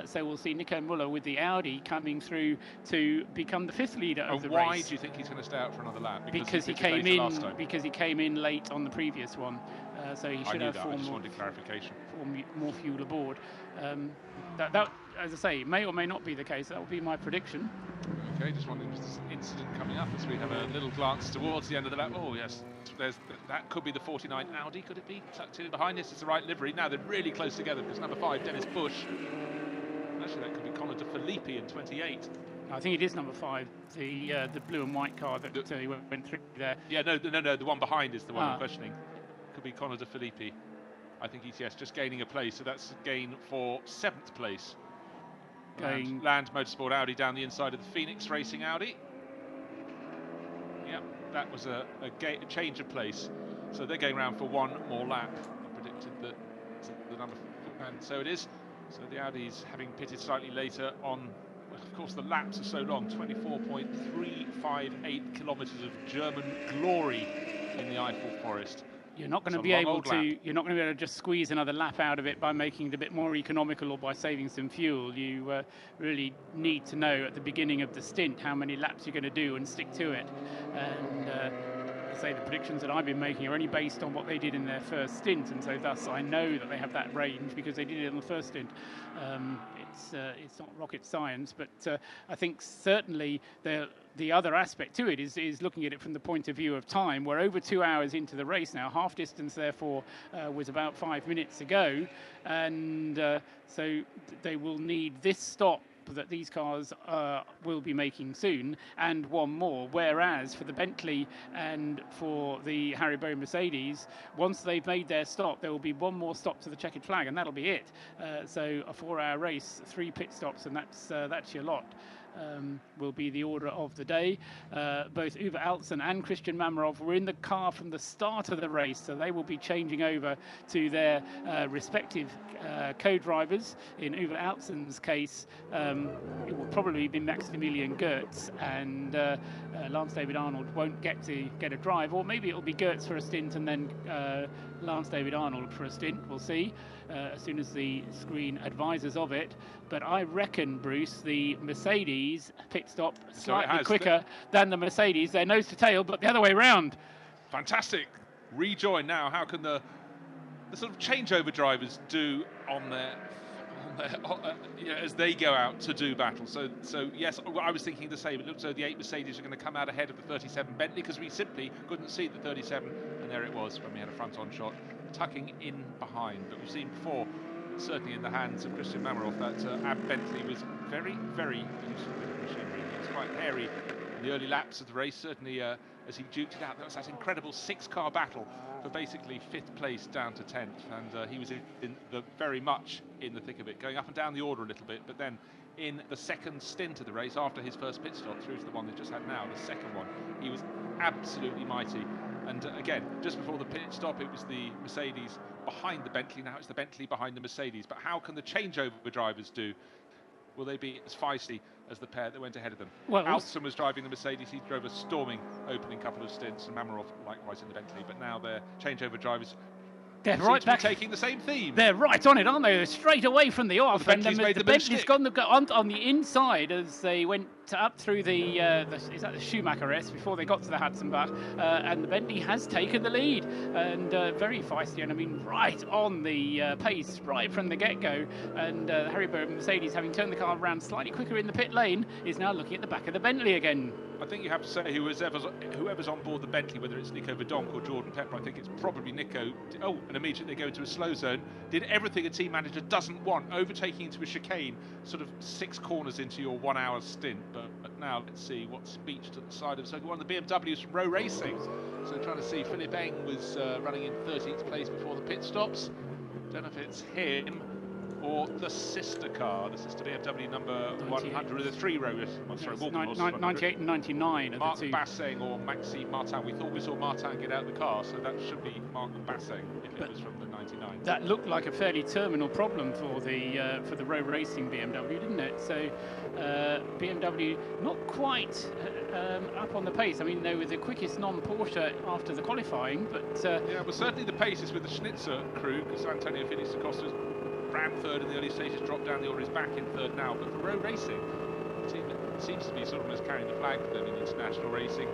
So we'll see Nico Müller with the Audi coming through to become the 5th leader of the race. Why do you think he's going to stay out for another lap? Because he came in late on the previous one. so he should have I just wanted clarification. more fuel aboard. That, as I say, may or may not be the case. That will be my prediction. Okay, just wondering if there's an incident coming up as we have a little glance towards the end of the lap. Oh yes, that could be the 49 Audi. Could it be tucked in behind this? It's the right livery. Now they're really close together because number 5, Dennis Bush. Actually, that could be Conor de Filippi in 28. I think it is number 5, the blue and white car that he went through there. Yeah, no, the one behind is the one I'm questioning. Could be Conor de Filippi. I think he's just gaining a place, so that's a gain for 7th place. Land Motorsport Audi down the inside of the Phoenix Racing Audi. Yeah, that was a change of place. So they're going around for one more lap. I predicted that the number 4, and so it is. So the Audi's having pitted slightly later on. Of course, the laps are so long, 24.358 kilometres of German glory in the Eiffel Forest. You're not going to be able to just squeeze another lap out of it by making it a bit more economical or by saving some fuel. You really need to know at the beginning of the stint how many laps you're going to do and stick to it. And say the predictions that I've been making are only based on what they did in their first stint, and so thus I know that they have that range because they did it on the first stint. It's not rocket science, but I think certainly the other aspect to it is looking at it from the point of view of time. We're over 2 hours into the race now. Half distance, therefore, was about 5 minutes ago, and so they will need this stop that these cars will be making soon, and one more. Whereas for the Bentley and for the Haribo Mercedes, once they've made their stop, there will be one more stop to the checkered flag, and that'll be it. So a 4-hour race, 3 pit stops, and that's your lot. Will be the order of the day. Both Uwe Altzen and Christian Mamarov were in the car from the start of the race, so they will be changing over to their respective co-drivers. In Uwe Altzen's case, it will probably be Maximilian Goetz, and Lance David Arnold won't get a drive, or maybe it will be Goetz for a stint and then Lance David Arnold for a stint. We'll see as soon as the screen advises of it. But I reckon, Bruce, the Mercedes pit stop slightly quicker than the Mercedes. They're nose to tail, but the other way round. Fantastic. Rejoin now. How can the sort of changeover drivers do on their as they go out to do battle? So yes, I was thinking the same. It looks as though the 8 Mercedes are going to come out ahead of the 37 Bentley because we simply couldn't see the 37, and there it was when we had a front-on shot tucking in behind. But we've seen before, certainly in the hands of Christian Mamarov, that Ab Bentley was very, very useful bit of machinery. He was quite hairy in the early laps of the race, certainly as he duked it out. That was that incredible 6-car battle for basically 5th place down to 10th, and he was very much in the thick of it, going up and down the order a little bit, but then in the second stint of the race, after his first pit stop through to the one they've just had now, the second one, he was absolutely mighty. And again, just before the pit stop, it was the Mercedes behind the Bentley. Now it's the Bentley behind the Mercedes. But how can the changeover drivers do? Will they be as feisty as the pair that went ahead of them? Well, Alston was driving the Mercedes. He drove a storming opening couple of stints, and Mamarov likewise in the Bentley. But now their changeover drivers They're right back, taking the same theme. They're right on it, aren't they? They're straight away from the off. Well, the Bentley's gone on the inside as they went up through the is that the Schumacher S before they got to the Hatzenbach, and the Bentley has taken the lead, and very feisty, and I mean right on the pace right from the get-go. And Haribo Mercedes, having turned the car around slightly quicker in the pit lane, is now looking at the back of the Bentley again. I think you have to say whoever's on board the Bentley, whether it's Nico Verdonk or Jordan Pepper, I think it's probably Nico. Oh, and immediately they go into a slow zone. Did everything a team manager doesn't want, overtaking into a chicane, sort of 6 corners into your 1 hour stint. But now let's see what's beached at the side of circle 1. The BMWs from Row Racing. So trying to see, Philip Eng was running in 13th place before the pit stops. Don't know if it's him or the sister car, the sister BMW number 100, the 3 row. Sorry, 98 and 99 are Marc the two. Basseng or Maxime Martin. We thought we saw Martin get out of the car, so that should be Marc Basseng if it was from the 99. That looked like a fairly terminal problem for the Row Racing BMW, didn't it? So BMW not quite up on the pace. I mean, they were the quickest non-Porsche after the qualifying, but yeah, well, certainly the pace is with the Schnitzer crew, because Antonio Felix da Costa ran 3rd in the early stages, dropped down the order, is back in 3rd now. But for Row Racing, the team that seems to be sort of almost carrying the flag for them in international racing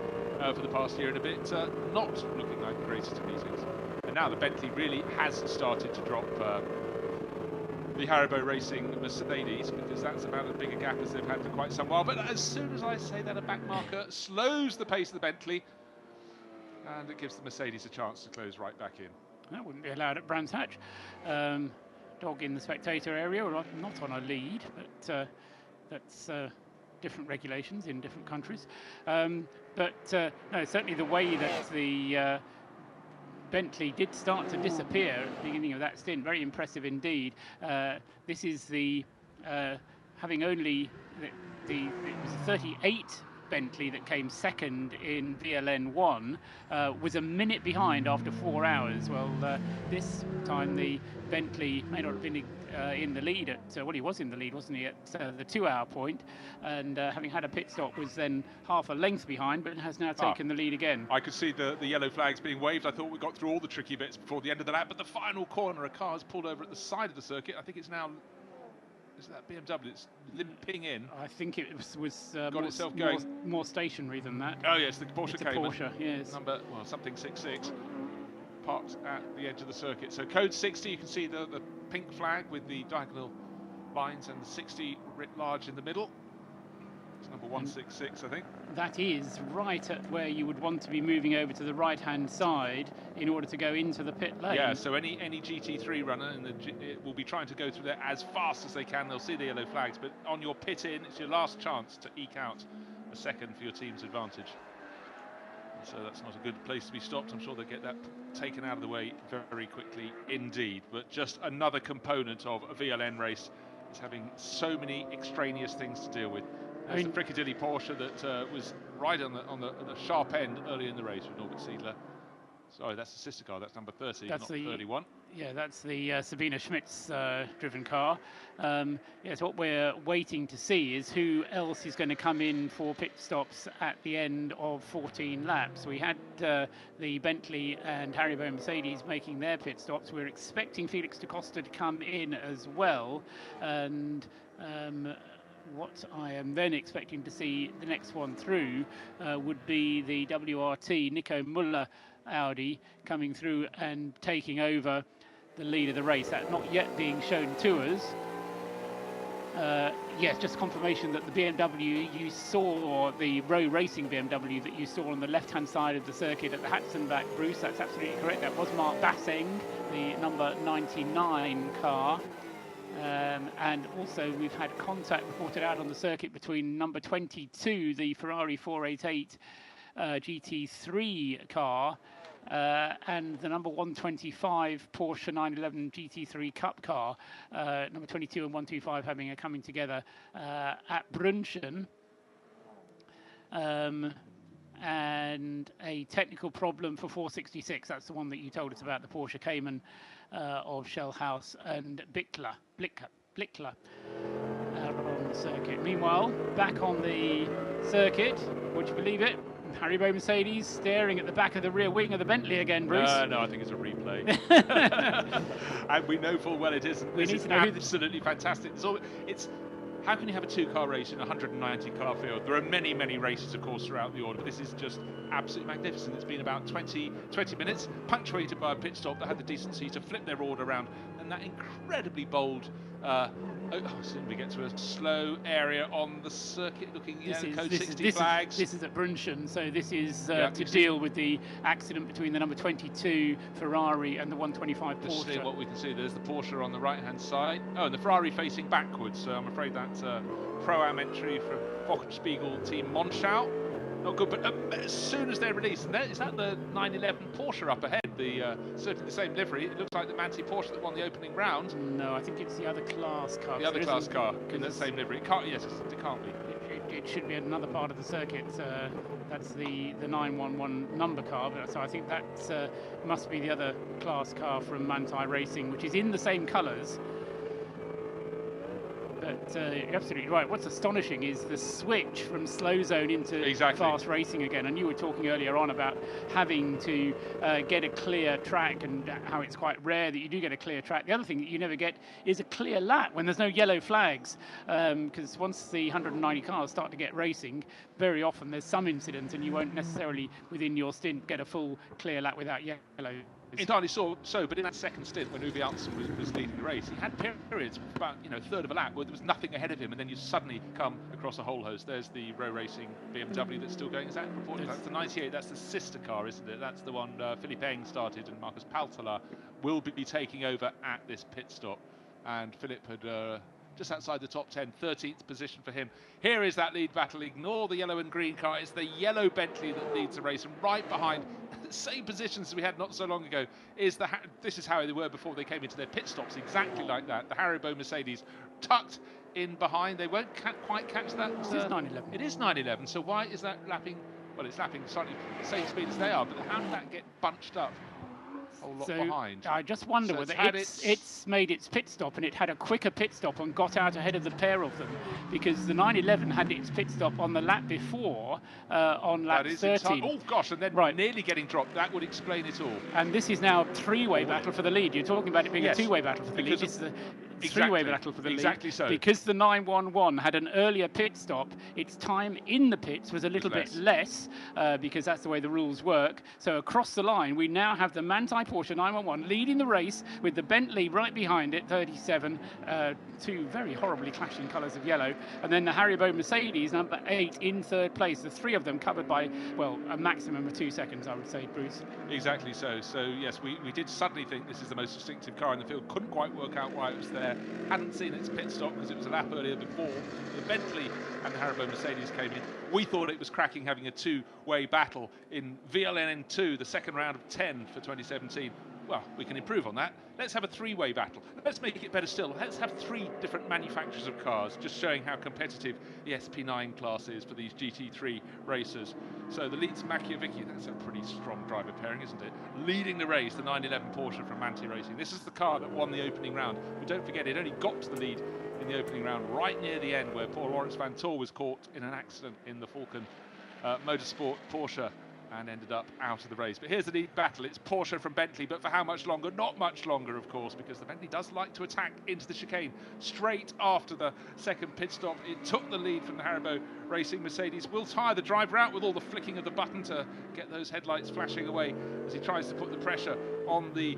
for the past year and a bit, not looking like the greatest of meetings. And now the Bentley really has started to drop the Haribo Racing Mercedes, because that's about as big a gap as they've had for quite some while. But as soon as I say that, a back marker slows the pace of the Bentley, and it gives the Mercedes a chance to close right back in. That wouldn't be allowed at Brands Hatch. Dog in the spectator area, well, not on a lead, but that's different regulations in different countries. No, certainly the way that the Bentley did start to disappear at the beginning of that stint, very impressive indeed. This is the having only it was a 38 Bentley that came second in VLN 1, was a minute behind after 4 hours. Well, this time the Bentley may not have been in the lead at, well, he was in the lead, wasn't he, at the 2 hour point, and having had a pit stop was then half a length behind, but has now taken the lead again. I could see the yellow flags being waved. I thought we got through all the tricky bits before the end of the lap, but the final corner, a car has pulled over at the side of the circuit. I think it's now, is that BMW? It's limping in. I think it was got itself going. More stationary than that. Oh yes, the Porsche it's Cayman. A Porsche, yes. Number, well, something 66, parked at the edge of the circuit. So code 60, you can see the pink flag with the diagonal lines and the 60 writ large in the middle. It's number 166, I think. That is right at where you would want to be moving over to the right-hand side in order to go into the pit lane. Yeah, so any GT3 runner will be trying to go through there as fast as they can. They'll see the yellow flags, but on your pit in, it's your last chance to eke out a second for your team's advantage. So that's not a good place to be stopped. I'm sure they'll get that taken out of the way very quickly indeed. But just another component of a VLN race is having so many extraneous things to deal with. There's the Piccadilly Porsche that was right on the sharp end early in the race with Norbert Siedler. Sorry, that's the sister car. That's number 30, that's not 31. Yeah, that's the Sabina Schmitz driven car. Yes, what we're waiting to see is who else is going to come in for pit stops at the end of 14 laps. We had the Bentley and Haribo Mercedes making their pit stops. We're expecting Felix da Costa to come in as well, and what I am then expecting to see the next one through would be the WRT Nico Müller Audi coming through and taking over the lead of the race. That's not yet being shown to us. Yes, just confirmation that the BMW you saw, or the Row Racing BMW that you saw on the left-hand side of the circuit at the Hatzenbach, Bruce, that's absolutely correct. That was Mark Basseng, the number 99 car. And also we've had contact reported out on the circuit between number 22, the Ferrari 488 GT3 car, and the number 125 Porsche 911 GT3 Cup car. Number 22 and 125 coming together at Brunchen. And a technical problem for 466. That's the one that you told us about, the Porsche Cayman of Shellhouse and Blickler on the circuit. Meanwhile, back on the circuit, would you believe it? Haribo Mercedes staring at the back of the rear wing of the Bentley again, Bruce. No, I think it's a replay. And we know full well it isn't. This is absolutely fantastic. It's how can you have a two-car race in a 190-car field? There are many, many races, of course, throughout the order, but this is just absolutely magnificent. It's been about 20 minutes, punctuated by a pit stop that had the decency to flip their order around, and that incredibly bold soon we get to a slow area on the circuit looking code 60 flags. This is at Brunchen, so this is to deal with the accident between the number 22 Ferrari and the 125 Porsche. Just see what we can see. There's the Porsche on the right-hand side. Oh, and the Ferrari facing backwards, so I'm afraid that's Pro-Am entry from Wochenspiegel Team Monschau. Not good, but as soon as they're released, and is that the 911 Porsche up ahead? Certainly the same livery. It looks like the Manti Porsche that won the opening round. No, I think it's the other class car. The other class car in the same livery. It can't be. It should be another part of the circuit. That's the 911 number car. So I think that must be the other class car from Manti Racing, which is in the same colours. But you're absolutely right. What's astonishing is the switch from slow zone into fast racing again. And you were talking earlier on about having to get a clear track and how it's quite rare that you do get a clear track. The other thing that you never get is a clear lap when there's no yellow flags. Because once the 190 cars start to get racing, very often there's some incident and you won't necessarily within your stint get a full clear lap without yellow Entirely so, but in that second stint when Uwe Janssen was leading the race, he had periods of about a third of a lap where there was nothing ahead of him, and then you suddenly come across a whole host. There's the row racing BMW that's still going. Is that reported? That's the 98. That's the sister car, isn't it? That's the one Philippe Eng started, and Marcus Paltala will be taking over at this pit stop. And Philippe had just outside the top 10, 13th position for him. Here is that lead battle. Ignore the yellow and green car. It's the yellow Bentley that leads the race, and right behind, same positions as we had not so long ago, is this is how they were before they came into their pit stops, exactly like that. The Haribo Mercedes tucked in behind. They won't quite catch that. It is 911. It is 911. So why is that lapping? Well, it's lapping slightly the same speed as they are, but how did that get bunched up? A whole lot behind. I just wonder whether it's made its pit stop, and it had a quicker pit stop and got out ahead of the pair of them, because the 911 had its pit stop on the lap before, on lap 13. Oh gosh, and then nearly getting dropped. That would explain it all. And this is now a three-way battle for the lead. You're talking about it being a two-way battle for the lead. It's a three-way battle for the lead. Exactly so. Because the 911 had an earlier pit stop, its time in the pits was a little bit less, because that's the way the rules work. So across the line, we now have the Manthey Porsche 911 leading the race with the Bentley right behind it, 37, two very horribly clashing colours of yellow, and then the Haribo Mercedes, number 8, in third place. The three of them covered by, well, a maximum of 2 seconds, I would say, Bruce. Exactly so. So yes, we did suddenly think this is the most distinctive car in the field. Couldn't quite work out why it was there. Hadn't seen its pit stop because it was a lap earlier before the Bentley and the Haribo Mercedes came in. We thought it was cracking, having a two-way battle in VLN N2, the second round of 10 for 2017. Well, we can improve on that. Let's have a three-way battle. Let's make it better still. Let's have 3 different manufacturers of cars, just showing how competitive the SP9 class is for these GT3 racers. So the lead's Machiavicki. That's a pretty strong driver pairing, isn't it? Leading the race, the 911 Porsche from Manthey Racing. This is the car that won the opening round. But don't forget, it only got to the lead in the opening round right near the end, where poor Lawrence Van Tor was caught in an accident in the Falcon Motorsport Porsche and ended up out of the race. But here's the lead battle. It's Porsche from Bentley, but for how much longer? Not much longer, of course, because the Bentley does like to attack into the chicane straight after the second pit stop. It took the lead from the Haribo Racing Mercedes. Will tire the driver out with all the flicking of the button to get those headlights flashing away as he tries to put the pressure on the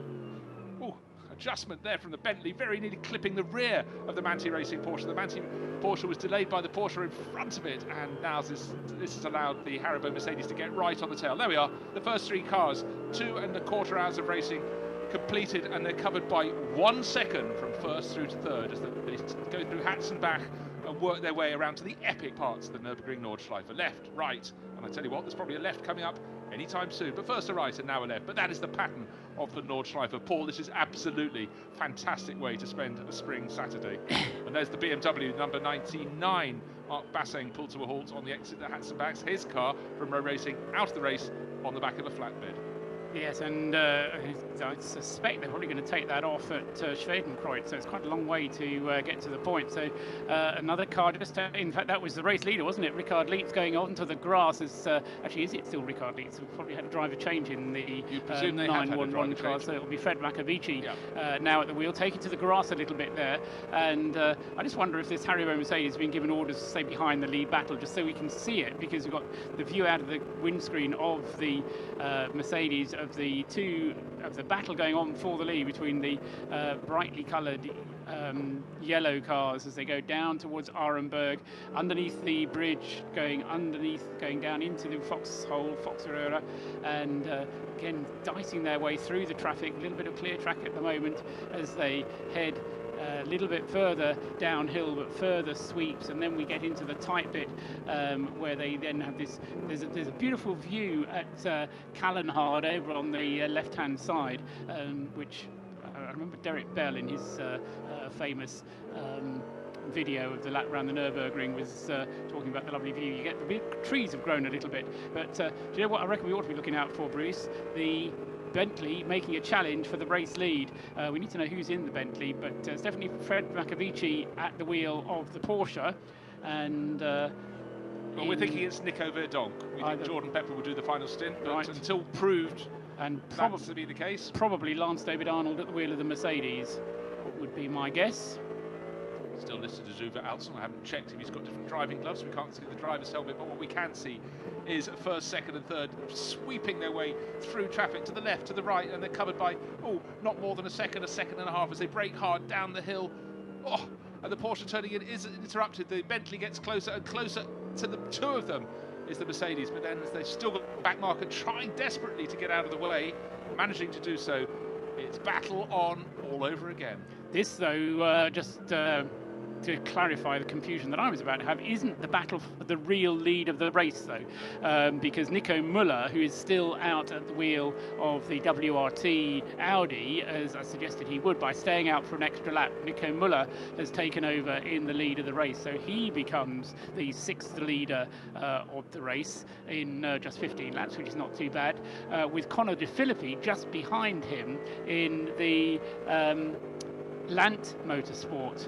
adjustment there from the Bentley, very nearly clipping the rear of the Manthey Racing Porsche. The Manthey Porsche was delayed by the Porsche in front of it, and now this has allowed the Haribo Mercedes to get right on the tail. There we are, the first 3 cars, 2.25 hours of racing completed, and they're covered by 1 second from first through to third as they go through Hatzenbach and work their way around to the epic parts of the Nürburgring Nordschleife. Left, right, and I tell you what, there's probably a left coming up anytime soon, but first a right and now a left. But that is the pattern of the Nordschleife. Paul, this is absolutely fantastic way to spend a spring Saturday. And there's the BMW number 99. Mark Basseng pulled to a halt on the exit at Hatzenbach's, his car from row racing out of the race on the back of a flatbed. Yes, and I suspect they're probably going to take that off at Schwedenkreuz, so it's quite a long way to get to the point. So another car just, in fact, that was the race leader, wasn't it? Ricard Leitz going on to the grass. Actually, is it still Ricard Leitz? We've probably had a driver change in the 911 car, so it'll be Fred Macavici now at the wheel, taking to the grass a little bit there. And I just wonder if this Haribo Mercedes has been given orders to stay behind the lead battle, just so we can see it, because we've got the view out of the windscreen of the Mercedes of the battle going on for the lead between the brightly coloured yellow cars as they go down towards Arenberg, underneath the bridge, going down into the Foxhole, Foxeröhre, and again dicing their way through the traffic. A little bit of clear track at the moment as they head a little bit further downhill, but further sweeps, and then we get into the tight bit where they then have this. There's a beautiful view at Kallenhard over on the left-hand side, which I remember Derek Bell in his famous video of the lap around the Nürburgring was talking about the lovely view. You get the trees have grown a little bit, but do you know what I reckon we ought to be looking out for, Bruce? The Bentley making a challenge for the race lead. We need to know who's in the Bentley, but it's definitely Fred Macavici at the wheel of the Porsche. And well, we're thinking it's Nico Verdonk. We think Jordan Pepper will do the final stint, but until proved and that's to be the case, probably Lance David Arnold at the wheel of the Mercedes would be my guess. Still listed as Uwe Alson. I haven't checked if he's got different driving gloves. We can't see the driver's helmet, but what we can see is first, second and third sweeping their way through traffic to the left, to the right, and they're covered by, not more than a second and a half as they brake hard down the hill. And the Porsche turning in is interrupted. The Bentley gets closer and closer to the two of them is the Mercedes, but then as they've still got the back marker trying desperately to get out of the way, managing to do so, it's battle on all over again. This, though, just to clarify the confusion that I was about to have, isn't the battle for the real lead of the race, though, because Nico Müller, who is still out at the wheel of the WRT Audi, as I suggested he would by staying out for an extra lap, Nico Müller has taken over in the lead of the race, so he becomes the 6th leader of the race in just 15 laps, which is not too bad, with Conor De Philippi just behind him in the Lant Motorsport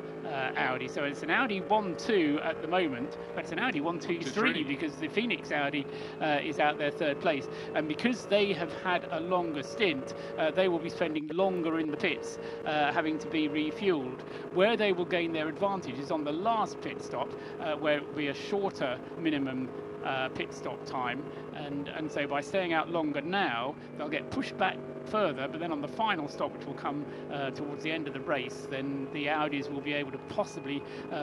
Audi. So it's an Audi 1-2 at the moment, but it's an Audi 1-2-3 because the Phoenix Audi is out there 3rd place, and because they have had a longer stint, they will be spending longer in the pits, having to be refueled. Where they will gain their advantage is on the last pit stop, where it will be a shorter minimum pit stop time, and so by staying out longer now, they'll get pushed back further, but then on the final stop, which will come towards the end of the race, then the Audis will be able to possibly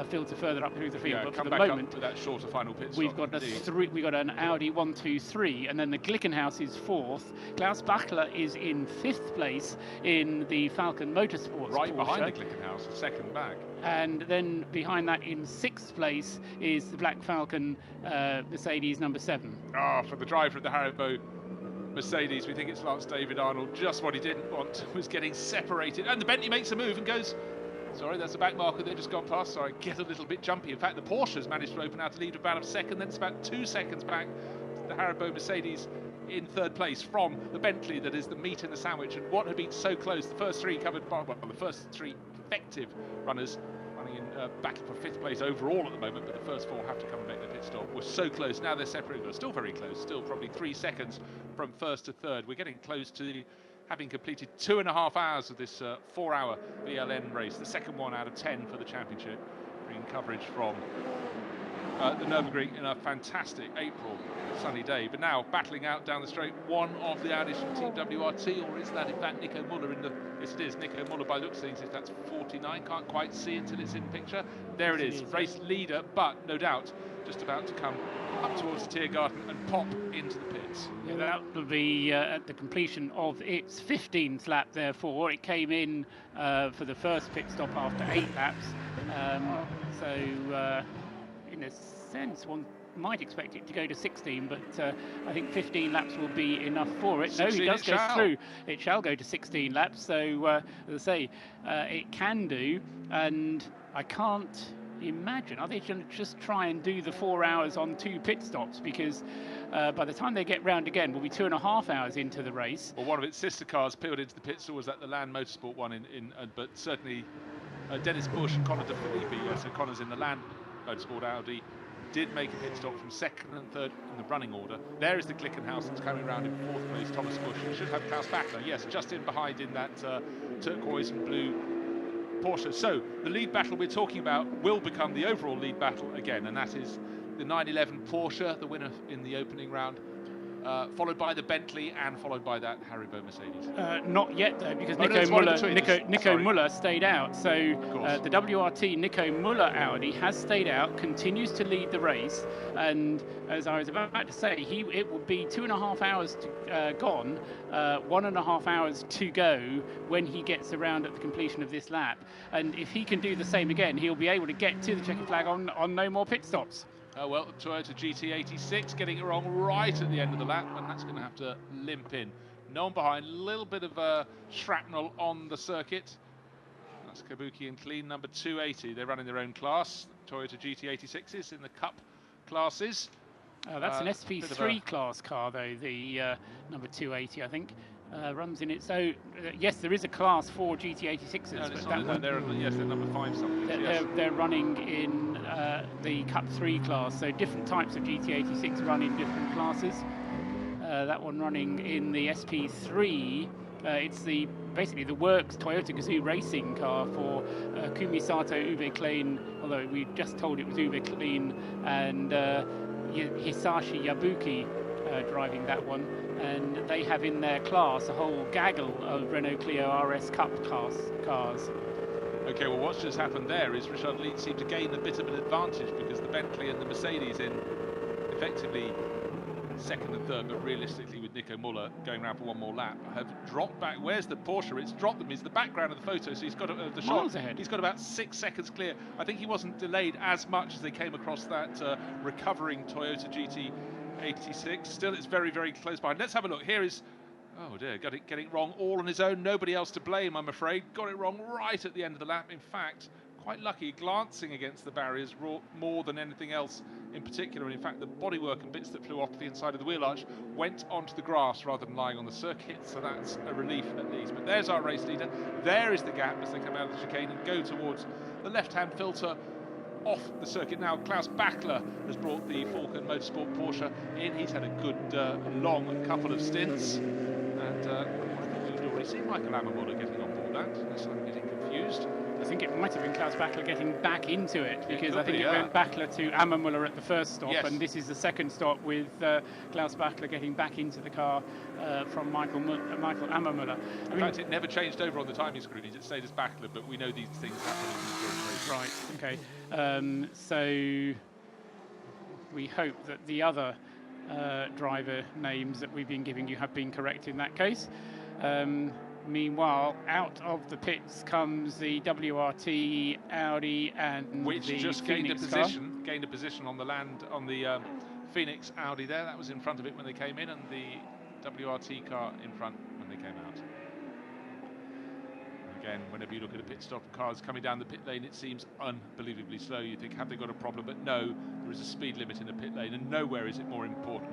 filter further up through the field. But for the moment, with that shorter final pit we've stop, got we've got an Audi 1-2-3, and then the Glickenhaus is 4th. Klaus Bachler is in 5th place in the Falcon Motorsports right Porsche, behind the Glickenhaus, the second back. And then behind that in 6th place is the Black Falcon Mercedes number 7. For the driver of the Haribo Mercedes, we think it's Lance David Arnold. Just what he didn't want was getting separated. And the Bentley makes a move and goes, sorry, that's the back marker they've just gone past. Sorry, get a little bit jumpy. In fact, the Porsche's managed to open out a lead of about a second. Then it's about 2 seconds back to the Haribo Mercedes in 3rd place from the Bentley that is the meat in the sandwich. And what had been so close, the first 3 covered by, well, the first 3 effective runners running in battle for 5th place overall at the moment, but the first 4 have to come and make the pit stop. We're so close. Now they're separated. They're still very close. Still probably 3 seconds from 1st to 3rd. We're getting close to having completed 2.5 hours of this 4-hour VLN race, the second one out of 10 for the championship, bringing coverage from the Nürburgring in a fantastic April sunny day. But now battling out down the straight, one of the Audis from Team WRT, or is that in fact Nico Müller in the... Yes, it is Nico Müller by looks of things. If that's 49, can't quite see until it's in picture. There it is, race leader, but no doubt just about to come up towards the Tiergarten and pop into the pits. Yeah, that will be at the completion of its 15th lap, therefore. It came in for the first pit stop after 8 laps. In a sense, one might expect it to go to 16, but I think 15 laps will be enough for it. No, it does go through. It shall go to 16 laps, so as I say, it can do, and I can't imagine, are they going to just try and do the 4 hours on 2 pit stops, because by the time they get round again, we'll be 2.5 hours into the race. Well, one of its sister cars peeled into the pits, or was that the Land Motorsport one but certainly Dennis Bush and Conor De Philippi, so Conor's in the Land Motorsport Audi, did make a pit stop from 2nd and 3rd in the running order. There is the Glickenhaus that's coming around in 4th place, Thomas Bush. He should have Klaus Bachler, yes, just in behind in that turquoise and blue Porsche. So the lead battle we're talking about will become the overall lead battle again, and that is the 911 Porsche, the winner in the opening round, followed by the Bentley and followed by that Haribo Mercedes. Not yet, though, because Nico Müller stayed out. So the WRT Nico Müller Audi has stayed out, continues to lead the race, and as I was about to say, it will be 2.5 hours gone, 1.5 hours to go when he gets around at the completion of this lap. And if he can do the same again, he'll be able to get to the checkered flag on no more pit stops. Well, Toyota GT86 getting it wrong right at the end of the lap, and that's going to have to limp in. No one behind, a little bit of shrapnel on the circuit. That's Kabuki and Clean, number 280. They're running their own class. Toyota GT86s in the Cup classes. That's an SP3 class car, though, the number 280, I think. Runs in it. So yes, there is a class for GT86s. No, but that one, they're number 5 something. They're running in the Cup 3 class. So different types of GT86 run in different classes. That one running in the SP3 It's basically the works Toyota Gazoo racing car for Kumisato Uwe Klein, although we just told it was Uwe Klein, and Hisashi Yabuki driving that one. And they have in their class a whole gaggle of Renault Clio RS Cup class cars. Okay, well, what's just happened there is Richard Lietz seemed to gain a bit of an advantage because the Bentley and the Mercedes in effectively second and third, but realistically with Nico Muller going around for one more lap, have dropped back. Where's the Porsche? It's dropped them. It's the background of the photo, so he's got the shot. Ahead. He's got about 6 seconds clear. I think he wasn't delayed as much as they came across that recovering Toyota GT86. Still, it's very, very close behind. Let's have a look. Here is, oh dear, getting it wrong all on his own. Nobody else to blame, I'm afraid. Got it wrong right at the end of the lap. In fact, quite lucky, glancing against the barriers more than anything else in particular. And in fact, the bodywork and bits that flew off to the inside of the wheel arch went onto the grass rather than lying on the circuit. So that's a relief at least. But there's our race leader. There is the gap as they come out of the chicane and go towards the left-hand filter off the circuit. Now Klaus Bachler has brought the Falcon Motorsport Porsche in. He's had a good long couple of stints, and I thought we'd already seen Michael Ammermuller getting on board that, unless I'm getting confused. I think it might have been Klaus Bachler getting back into it, because I think it went Bachler to Ammermuller at the first stop, and this is the second stop with Klaus Bachler getting back into the car from Michael Ammermuller. In fact, it never changed over on the timing screens. It stayed as Bachler, but we know these things happen in these races. Right, okay. So we hope that the other driver names that we've been giving you have been correct in that case. Meanwhile, out of the pits comes the WRT Audi and which the just Phoenix gained a position on the Phoenix Audi there. That was in front of it when they came in, and the WRT car in front when they came out. Again, whenever you look at a pit stop, cars coming down the pit lane, it seems unbelievably slow. You think, have they got a problem? But no, there is a speed limit in the pit lane, and nowhere is it more important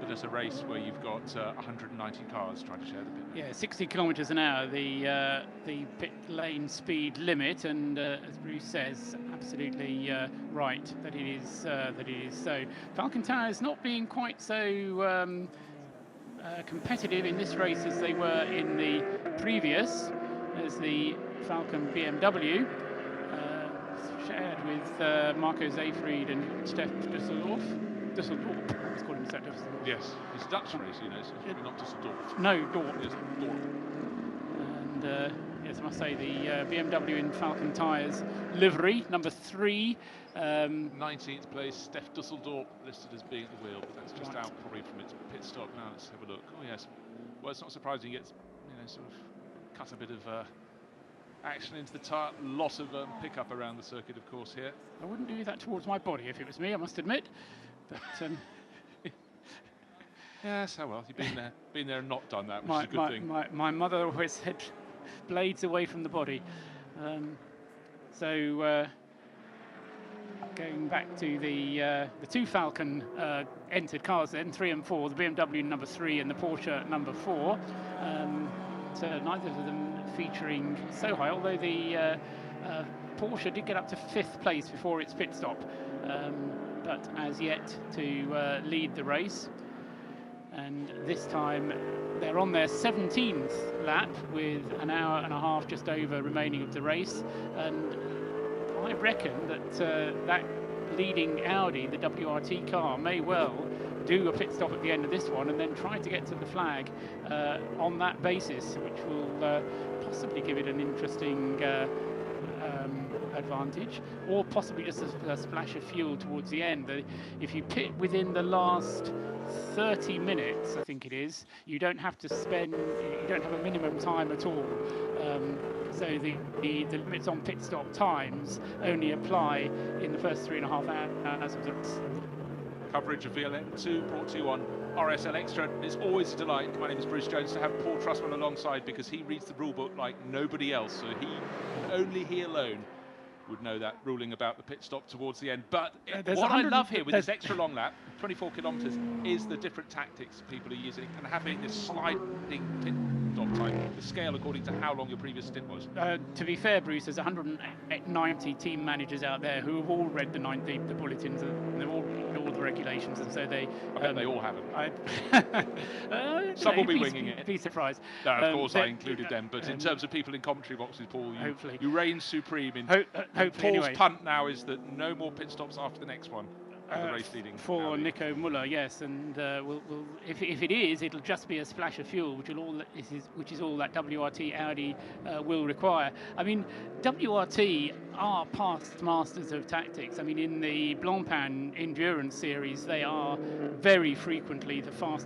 than at a race where you've got 190 cars trying to share the pit lane. Yeah, 60 kilometres an hour, the pit lane speed limit, and as Bruce says, absolutely right that it is so. Falcon Towers not being quite so competitive in this race as they were in the previous, as the Falcon BMW shared with Marco Zayfried and Steph Dusseldorf. Let's call him Steph Dusseldorf. Yes, it's Dutch race, you know, so it's not Dusseldorf. No, Dorp. Yes, Dorp. And yes, I must say the BMW in Falcon Tyres livery, number 3. 19th place, Steph Dusseldorp listed as being at the wheel, but that's just out probably from its pit stop. Now let's have a look. Oh yes, well, it's not surprising he gets, you know, sort of cut a bit of action into the tyre. Lot of pickup around the circuit, of course, here. I wouldn't do that towards my body if it was me, I must admit. But yes, oh well, you've been there and not done that, which is a good thing. My mother always said, blades away from the body. So going back to the two Falcon entered cars then, 3 and 4, the BMW number 3 and the Porsche number 4. So neither of them featuring so high, although the Porsche did get up to 5th place before its pit stop, but as yet to lead the race. And this time they're on their 17th lap with an hour and a half just over remaining of the race, and I reckon that that leading Audi, the WRT car, may well do a pit stop at the end of this one and then try to get to the flag on that basis, which will possibly give it an interesting advantage, or possibly just a splash of fuel towards the end. If you pit within the last 30 minutes, I think it is, you don't have to you don't have a minimum time at all. So the limits on pit stop times only apply in the first 3.5 hours of the race. Coverage of VLN 2 brought to you on RSL Extra. It's always a delight. My name is Bruce Jones, to have Paul Trussman alongside, because he reads the rule book like nobody else. So only he alone would know that ruling about the pit stop towards the end. But what I love here with this extra long lap, 24 kilometres, is the different tactics people are using, and having this sliding pit stop time, the scale according to how long your previous stint was? To be fair, Bruce, there's 190 team managers out there who have all read the bulletins, and they've all read all the regulations, and so they. I bet they all haven't. Some will be winging it. Be surprised. No, of course I included them, but in terms of people in commentary boxes, Paul, you reign supreme. In Paul's anyway. Punt now is that no more pit stops after the next one. The race leading for Audi. Nico Muller, yes, and if it is, it'll just be a splash of fuel, which is all that WRT Audi will require. I mean, WRT are past masters of tactics. I mean, in the Blancpain Endurance Series, they are very frequently the fastest